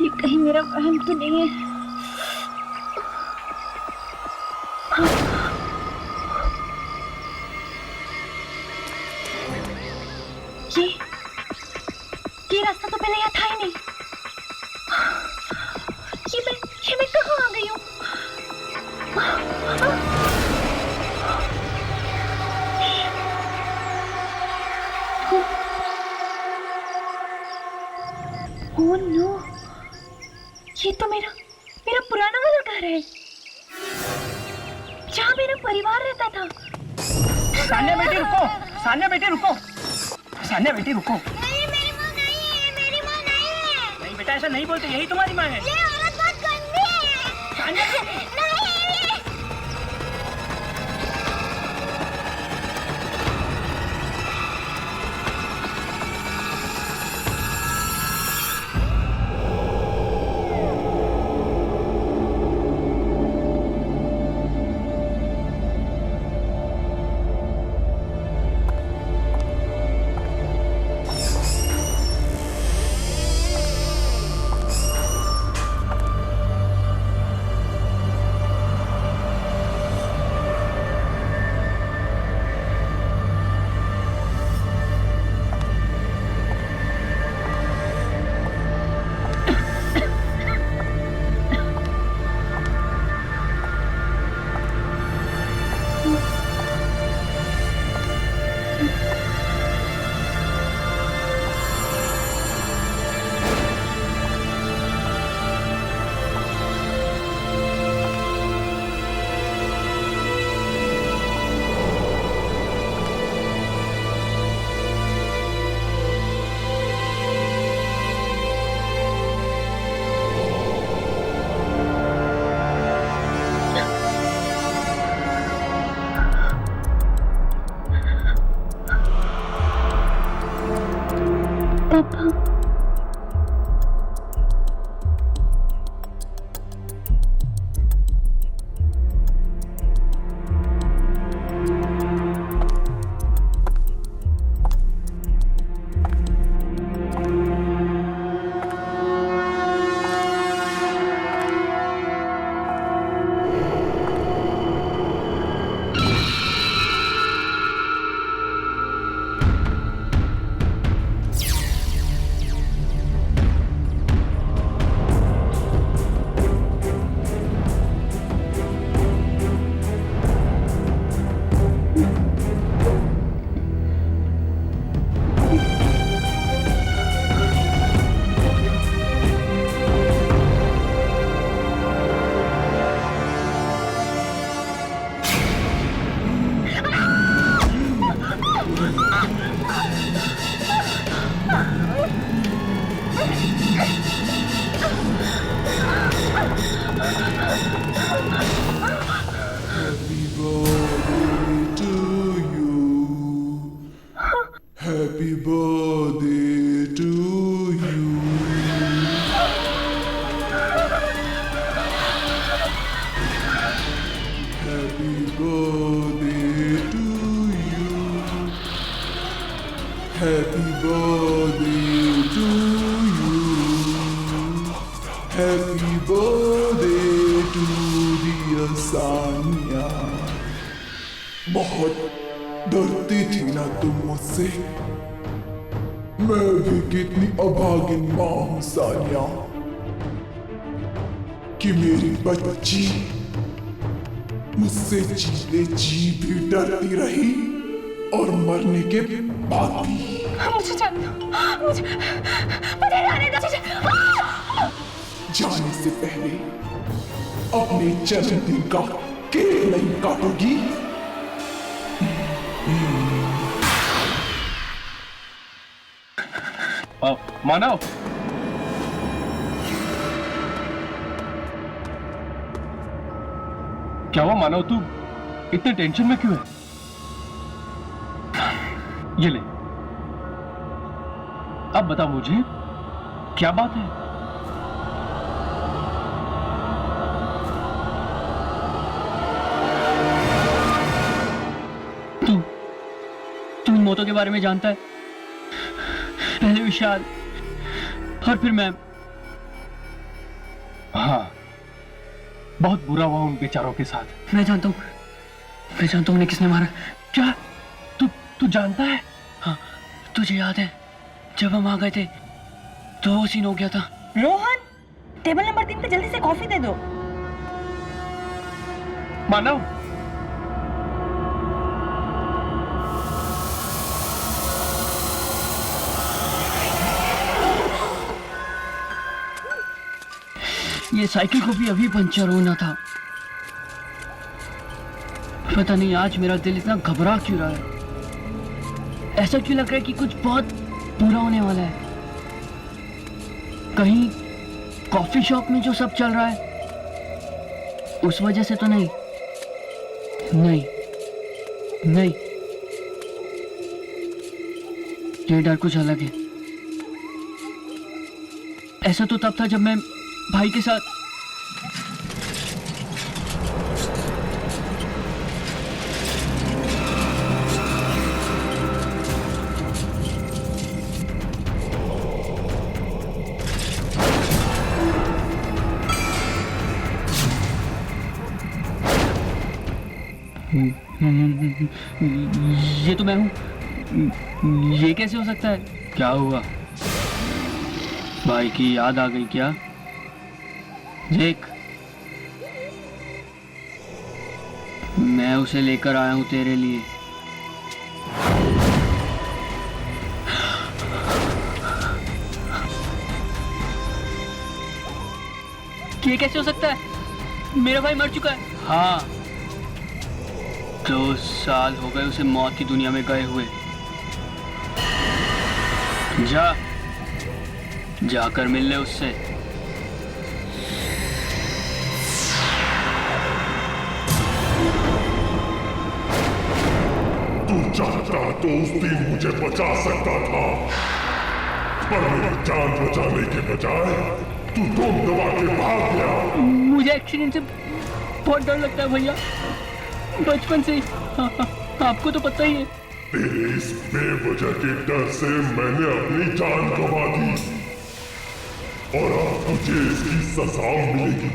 ये कहीं मेरा वहम तो नहीं है? ये रास्ता तो पहले यहाँ था ही नहीं। ये मैं कहाँ आ गई हूँ? ओह नो, ये तो मेरा पुराना वाला घर है, जहाँ मेरा परिवार रहता था। सानिया बेटी रुको, सानिया बेटी रुको, सानिया बेटी रुको। नहीं, मेरी माँ नहीं है, मेरी माँ नहीं है। नहीं बेटा, ऐसा नहीं बोलते, यही तुम्हारी माँ है। ये औरत बहुत गंदी है। सानिया नहीं। Happy birthday to you. Happy birthday to dear Sania. बहुत डरती थी ना तुम मुझसे। मैं भी कितनी अभागिन माँ हूँ सानिया, कि मेरी बच्ची मुझसे जीते जी भी डरती रही और मरने के बाद भी। मुझे जाने दो, मुझे जाने दो। जाने से पहले अपने जन्मदिन का केक नहीं काटोगी? मानव, क्या हुआ मानव? तू इतने टेंशन में क्यों है? ये ले, अब बता मुझे क्या बात है? तू इन मौतों के बारे में जानता है? पहले विशाल और फिर मैं। हाँ, बहुत बुरा हुआ उन बेचारों के साथ। मैं जानता हूँ उन्हें किसने मारा। क्या तू जानता है? हाँ, तुझे याद है जब हम आ गए थे तो वो सीन हो गया था। रोहन, टेबल नंबर 3 पे जल्दी से कॉफी दे दो। मानव, ये साइकिल को भी अभी पंचर होना था। पता नहीं आज मेरा दिल इतना घबरा क्यों रहा है। ऐसा क्यों लग रहा है कि कुछ बहुत बुरा होने वाला है। कहीं कॉफी शॉप में जो सब चल रहा है उस वजह से तो नहीं? नहीं, ये डर कुछ अलग है। ऐसा तो तब था जब मैं भाई के साथ ये तो मैं हूं। ये कैसे हो सकता है? क्या हुआ? भाई की याद आ गई क्या? देख, मैं उसे लेकर आया हूं तेरे लिए। ये कैसे हो सकता है? मेरा भाई मर चुका है। हाँ, 2 साल हो गए उसे मौत की दुनिया में गए हुए। जाकर मिल ले उससे। तू चाहता तो उस दिन मुझे बचा सकता था, पर मेरी जान बचाने के बजाय तू दम दबा के भाग गया। मुझे एक्सीडेंट से बहुत डर लगता है भैया, बचपन से ही। आपको तो पता ही है। तेरे इस बेवजह के डर से मैंने अपनी जान गंवा दी, और अब तुझे इसकी सजा मिलेगी।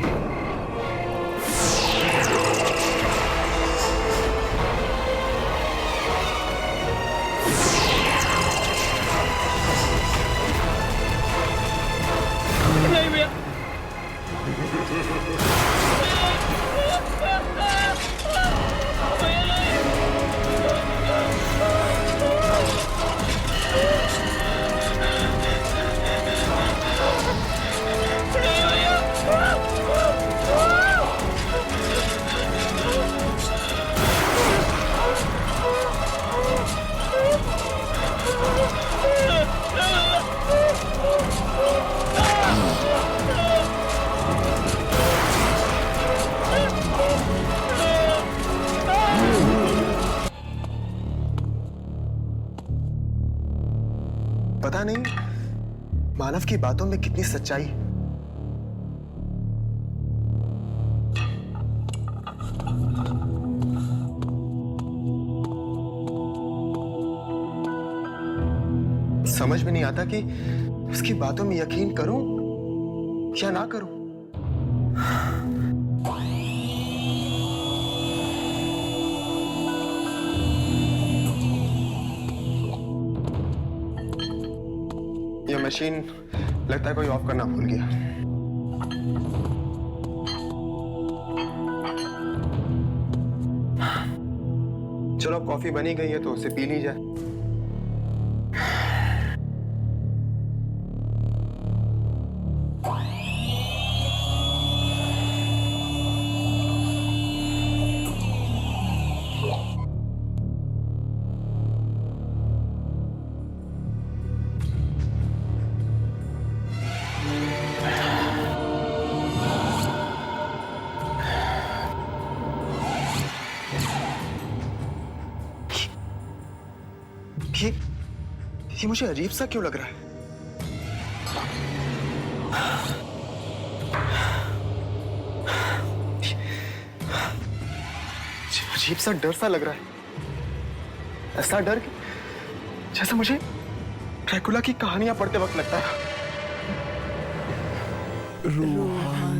नहीं भैया। पता नहीं मानव की बातों में कितनी सच्चाई है। समझ में नहीं आता कि उसकी बातों में यकीन करूं या ना करूं। ये मशीन लगता है कोई ऑफ करना भूल गया। चलो अब कॉफी बनी गई है तो उसे पी ली जाए। ये मुझे अजीब सा क्यों लग रहा है? अजीब सा डर सा लग रहा है। ऐसा डर कि जैसे मुझे ड्रैकुला की कहानियां पढ़ते वक्त लगता है। रोहन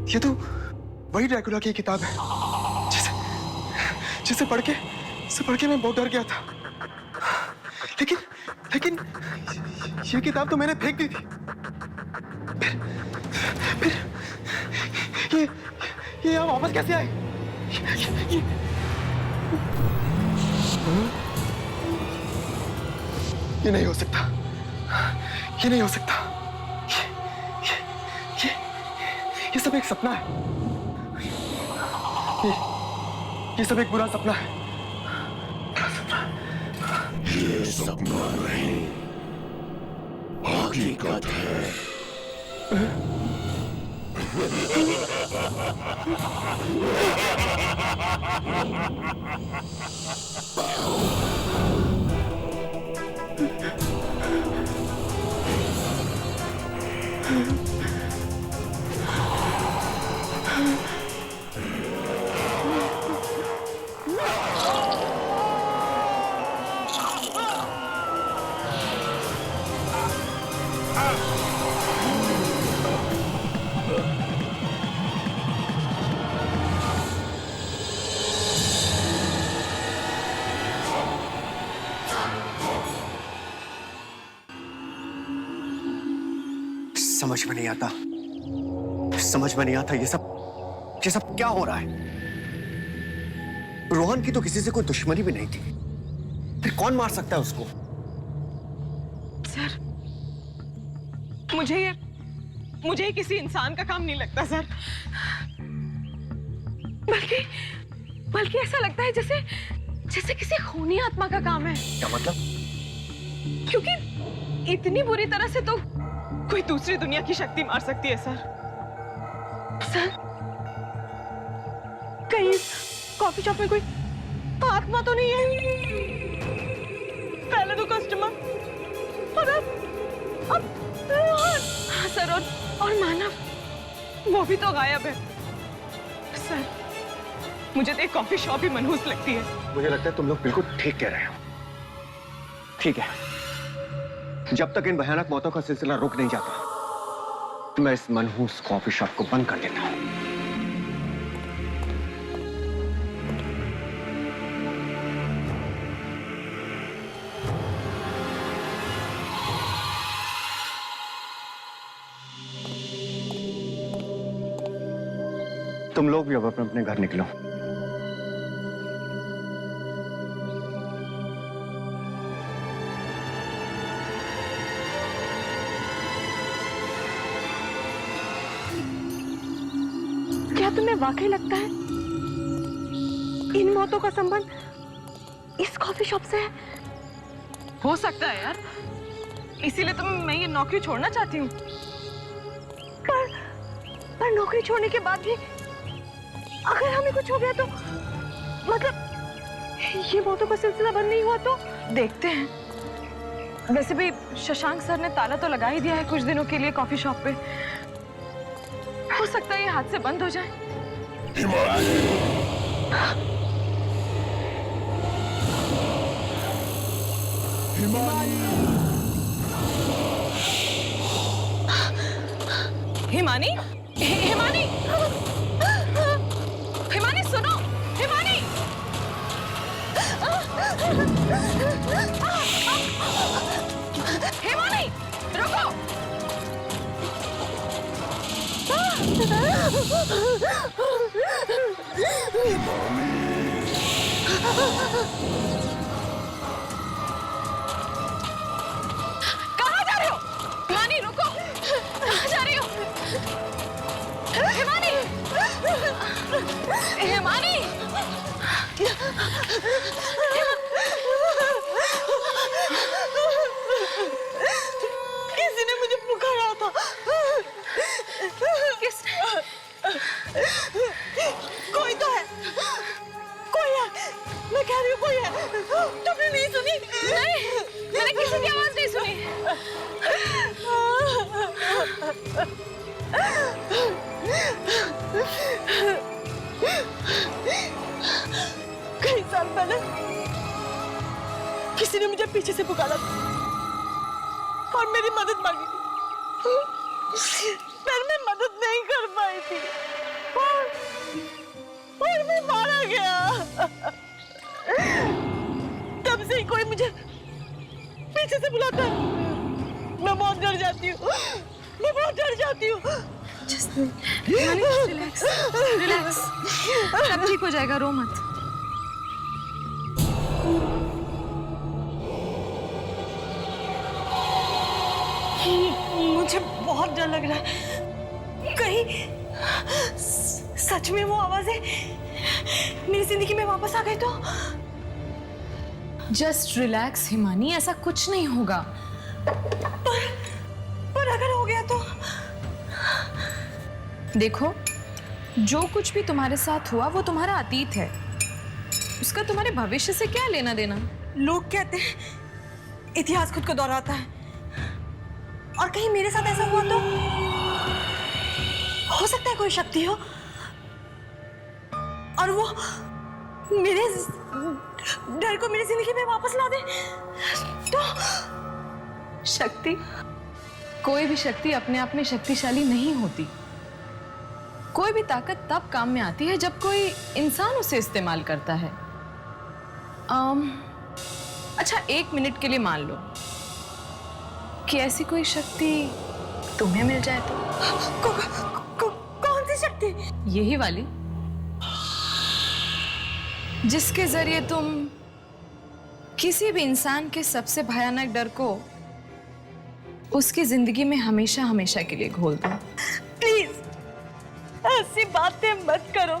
ये तो वही ड्रैकुला की किताब है जिसे पढ़ के मैं बहुत डर गया था। लेकिन ये किताब तो मैंने फेंक दी थी। फिर ये यहाँ वापस कैसे आई? ये नहीं हो सकता। ये नहीं हो सकता। ये सब एक सपना है। ये सब एक बुरा सपना है। ये सपना नहीं, हकीकत है। समझ में नहीं आता ये सब क्या हो रहा है? रोहन की तो किसी से कोई दुश्मनी भी नहीं थी, फिर कौन मार सकता है उसको? सर, मुझे किसी इंसान का काम नहीं लगता सर। बल्कि ऐसा लगता है जैसे किसी खूनी आत्मा का काम है। क्या मतलब? क्योंकि इतनी बुरी तरह से तो कोई दूसरी दुनिया की शक्ति मार सकती है सर। कहीं कॉफी शॉप में कोई आत्मा तो नहीं है? पहले तो कस्टमर और अब हाँ सर, और मानव वो भी तो गायब है सर। मुझे तो एक कॉफी शॉप ही मनहूस लगती है। मुझे लगता है तुम लोग बिल्कुल ठीक कह रहे हो। ठीक है, जब तक इन भयानक मौतों का सिलसिला रुक नहीं जाता, मैं इस मनहूस कॉफी शॉप को बंद कर देता हूं। तुम लोग भी अब अपने अपने घर निकलो। तुम्हें वाकई लगता है इन मौतों का संबंध इस कॉफी शॉप से है? हो सकता है यार, इसीलिए तो मैं ये नौकरी छोड़ना चाहती हूँ। पर नौकरी छोड़ने के बाद भी अगर हमें कुछ हो गया तो, मतलब ये मौतों का सिलसिला बंद नहीं हुआ तो? देखते हैं। वैसे भी शशांक सर ने ताला तो लगा ही दिया है कुछ दिनों के लिए कॉफी शॉप पे। हो सकता है ये हाथ से बंद हो जाए। हिमानी, हिमानी, हिमानी सुनो, हिमानी, हिमानी रुको। कहाँ जा रहे हो? हिमानी रुको, कहाँ जा रही हो? हिमानी, हिमानी, किसी ने मुझे पुकारा था। किसने? कोई तो है, कोई है, मैं कह रही हूँ कोई है। तुमने नहीं सुनी? नहीं, मैंने किसी की आवाज नहीं सुनी। कई साल पहले किसी ने मुझे पीछे से पुकारा था और मेरी मदद मांगी थी, पर मैं मदद नहीं कर पाई थी और मैं मारा गया। तब से ही कोई मुझे पीछे से बुलाता है, मैं बहुत डर जाती हूँ, मैं बहुत डर जाती हूँ। रिलैक्स, रिलैक्स, सब ठीक हो जाएगा, रो मत। मुझे बहुत डर लग रहा है, कहीं सच में वो आवाजें मेरी जिंदगी में वापस आ गई तो? जस्ट रिलैक्स हिमानी, ऐसा कुछ नहीं होगा। पर अगर हो गया तो? देखो, जो कुछ भी तुम्हारे साथ हुआ वो तुम्हारा अतीत है, उसका तुम्हारे भविष्य से क्या लेना देना। लोग कहते हैं इतिहास खुद को दोहराता है, और कहीं मेरे साथ ऐसा हुआ तो? हो सकता है कोई शक्ति हो और वो मेरे डर को मेरी जिंदगी में वापस ला दे तो? शक्ति? कोई भी शक्ति अपने आप में शक्तिशाली नहीं होती। कोई भी ताकत तब काम में आती है जब कोई इंसान उसे इस्तेमाल करता है। अच्छा, 1 मिनट के लिए मान लो कि ऐसी कोई शक्ति तुम्हें मिल जाए तो? कौन सी शक्ति? यही वाली, जिसके जरिए तुम किसी भी इंसान के सबसे भयानक डर को उसकी जिंदगी में हमेशा हमेशा के लिए घोल दो। प्लीज ऐसी बातें मत करो।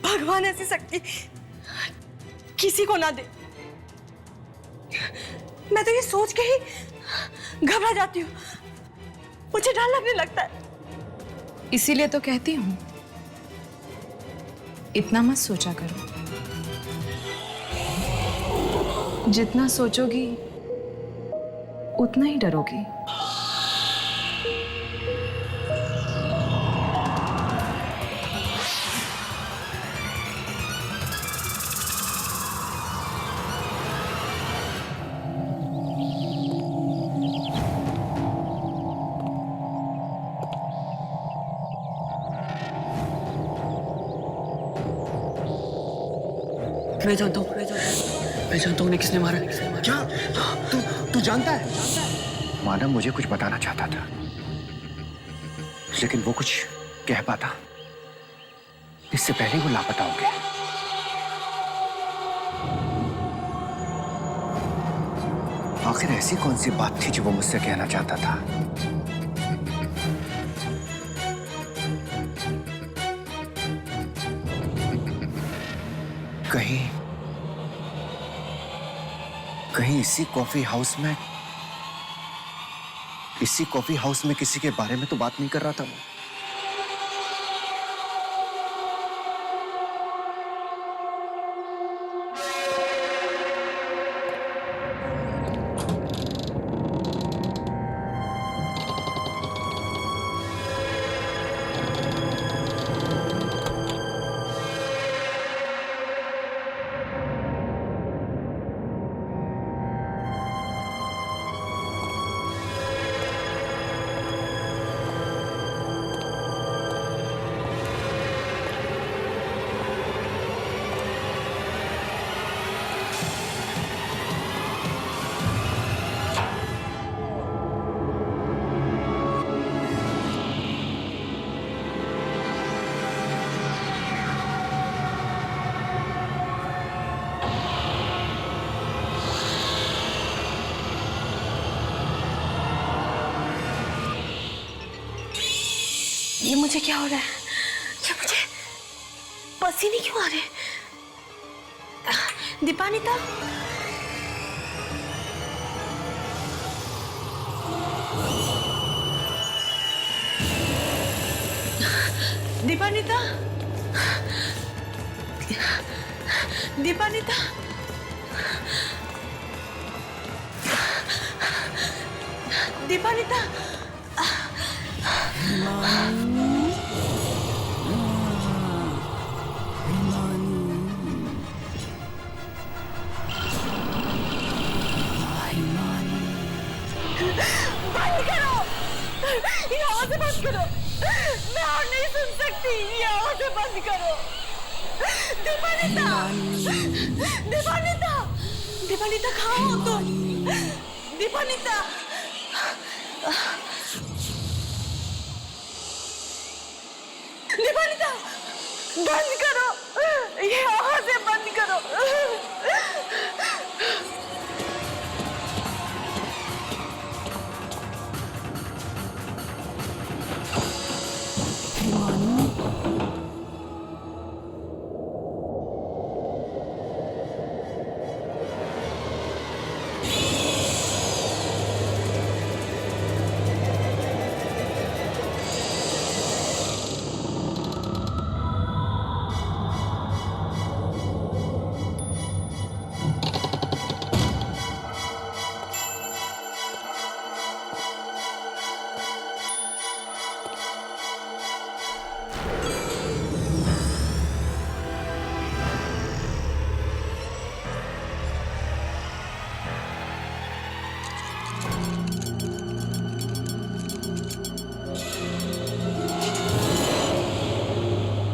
भगवान ऐसी शक्ति किसी को ना दे। मैं तो ये सोच के ही घबरा जाती हूँ, मुझे डर लगने लगता है। इसीलिए तो कहती हूँ, इतना मत सोचा करो। जितना सोचोगी उतना ही डरोगी। मैं जानता हूँ उन्हें किसने मारा। क्या तू जानता है? मानव मुझे कुछ बताना चाहता था, लेकिन वो कुछ कह पाता इससे पहले वो लापता हो गया। आखिर ऐसी कौन सी बात थी जो वो मुझसे कहना चाहता था? कहीं इसी कॉफी हाउस में किसी के बारे में तो बात नहीं कर रहा था वो। ये मुझे क्या हो रहा है? ये मुझे पसीने क्यों आ रहे हैं? दीपानिता, दीपानिता, दीपानिता, दीपानिता, बंद करो, ये आवाज़ें बंद करो, मैं और नहीं सुन सकती, ये आवाज़ें बंद करो। दीपानिता, दीपानिता, दीपानिता कहाँ हो तुम? दीपानिता, दीपानिता, बंद करो, ये आवाज़ें बंद करो।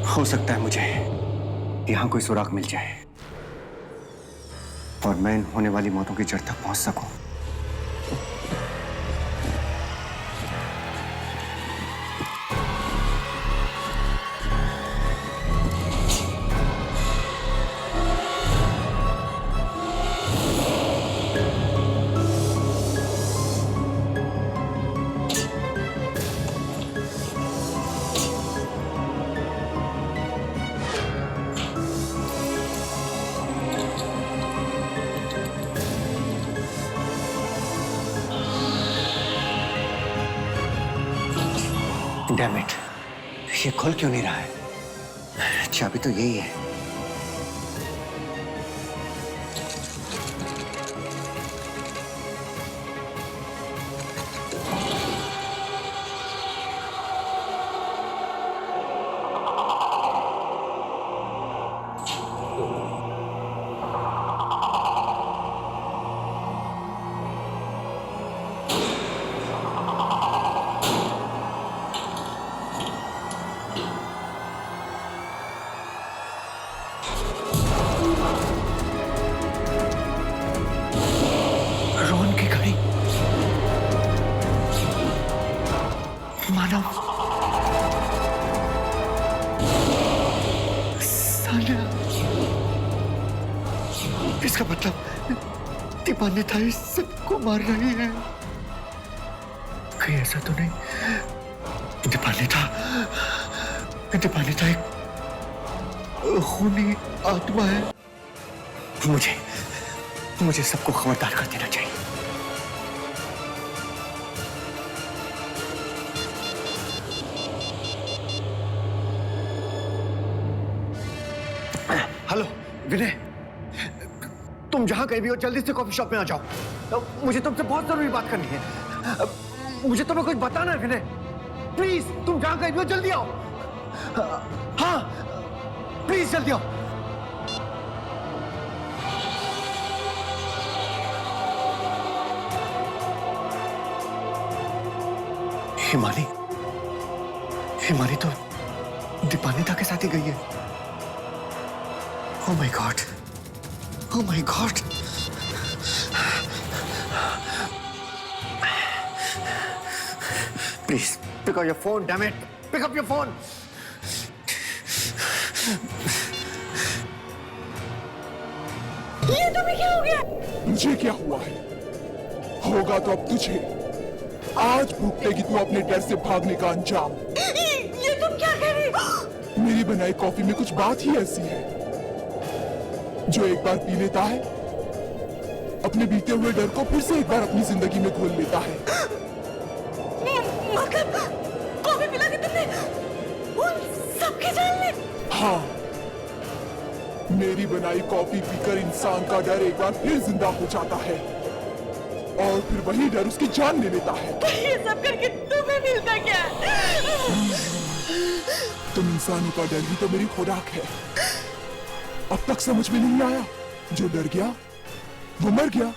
हो सकता है मुझे यहाँ कोई सुराग मिल जाए और मैं इन होने वाली मौतों की जड़ तक पहुंच सकूं। Damn it, ये खुल क्यों नहीं रहा है? चाबी तो यही है। मानव, सानिया, इसका मतलब दीपानिता इस सबको मार रही है। कहीं ऐसा तो नहीं दीपानिता एक खूनी आत्मा है। मुझे सबको खबरदार कर देना चाहिए। हेलो विनय, तुम जहां कहीं भी हो जल्दी से कॉफी शॉप में आ जाओ। मुझे तुमसे बहुत जरूरी बात करनी है। मुझे तुम्हें कुछ बताना है विनय। प्लीज तुम जहां कहीं भी हो जल्दी आओ। हाँ प्लीज जल्दी आओ। हिमानी तो दीपानिता के साथ ही गई है। Oh my God! Oh my God! Please pick up your phone, damn it! Pick up your phone! ये तुम्हें क्या हो गया? मुझे क्या हुआ है? होगा तो अब तुझे। आज भुगतेगी तू अपने डर से भागने का अंजाम। ये तुम क्या कह रही हो? मेरी बनाई कॉफी में कुछ बात ही ऐसी है जो एक बार पी लेता है, अपने बीते हुए डर को फिर से एक बार अपनी जिंदगी में घोल लेता है। मतलब कॉफी पिला के तुमने उन सबकी जान ली? हाँ, मेरी बनाई कॉफी पीकर इंसान का डर एक बार फिर जिंदा हो जाता है और फिर वही डर उसकी जान ले लेता है। तो ये सब करके तुम्हें मिलता क्या? तुम इंसानों का डर ही तो मेरी खुराक है। अब तक समझ में नहीं आया? जो डर गया वो मर गया।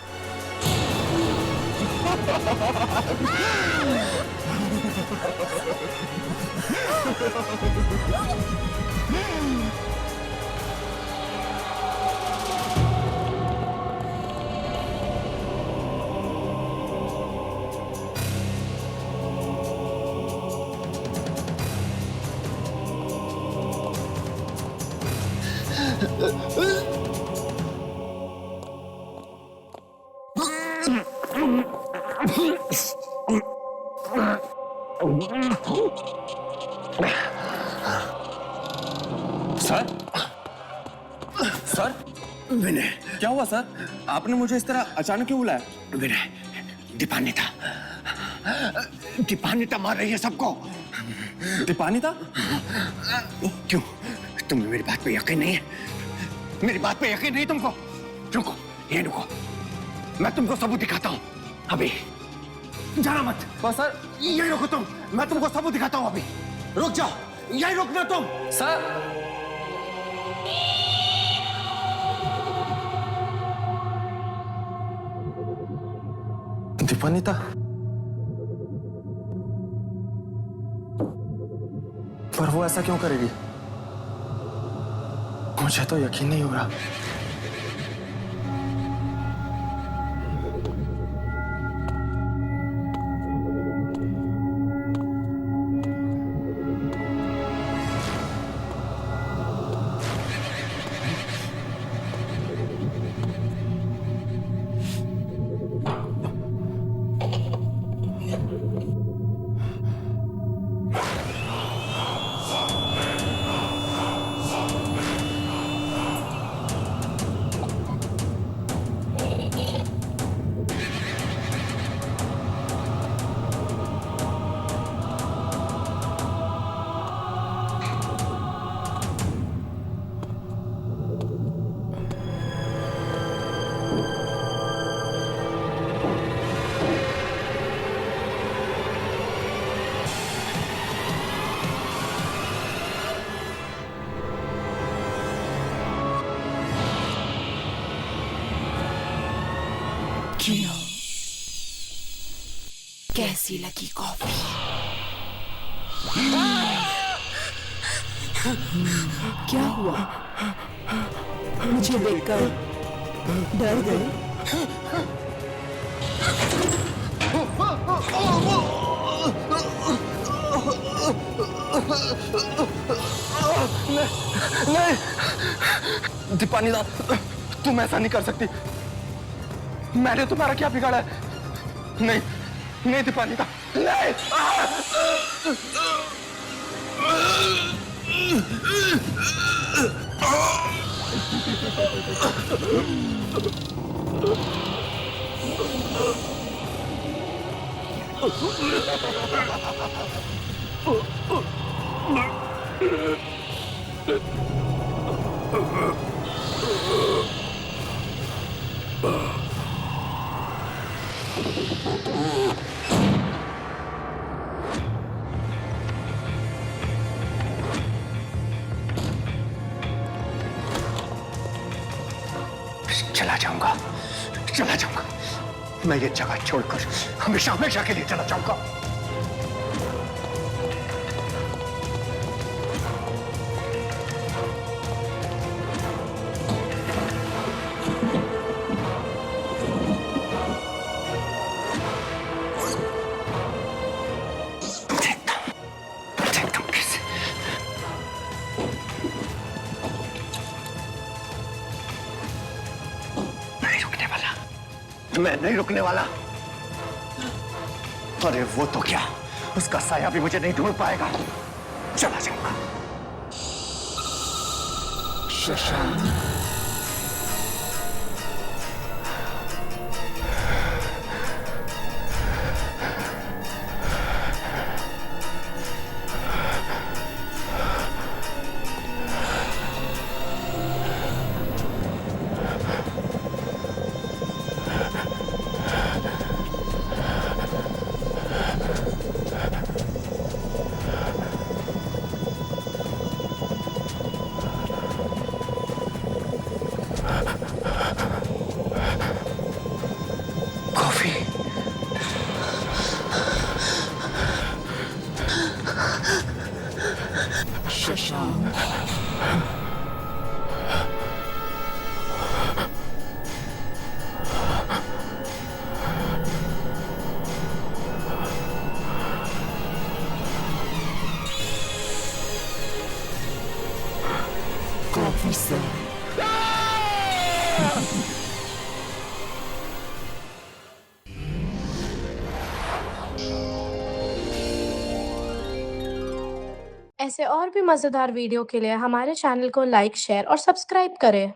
सर विनय, क्या हुआ सर? आपने मुझे इस तरह अचानक क्यों बुलाया? विनय, दीपानिता मार रही है सबको। दीपानिता? क्यों, तुम्हें मेरी बात पे यकीन नहीं है? मेरी बात पे यकीन नहीं तुमको? रुको, ये रुको, मैं तुमको सबूत दिखाता हूँ। अभी जाना मत। पर सर यही रुको तुम, मैं तुमको सबूत दिखाता हूँ। अभी रुक जाओ, यही रुकना तुम। सर दीपानिता, पर वो ऐसा क्यों करेगी? मुझे तो यकीन नहीं हो रहा। कैसी लगी कॉफी? क्या हुआ? मुझे देखकर डर गए? नहीं, दीपानिता, तुम ऐसा नहीं कर सकती। मैंने तुम्हारा क्या बिगाड़ा है? नहीं नहीं दीपानिता, नहीं। चला जाऊंगा, चला जाऊंगा। मैं ये जगह छोड़कर हमेशा हमेशा के लिए चला जाऊंगा। मैं नहीं रुकने वाला। अरे वो तो क्या, उसका साया भी मुझे नहीं ढूंढ पाएगा। चला जाऊंगा। Shashank, coffee. Shashank, coffee sir. ऐसे और भी मज़ेदार वीडियो के लिए हमारे चैनल को लाइक, शेयर और सब्सक्राइब करें।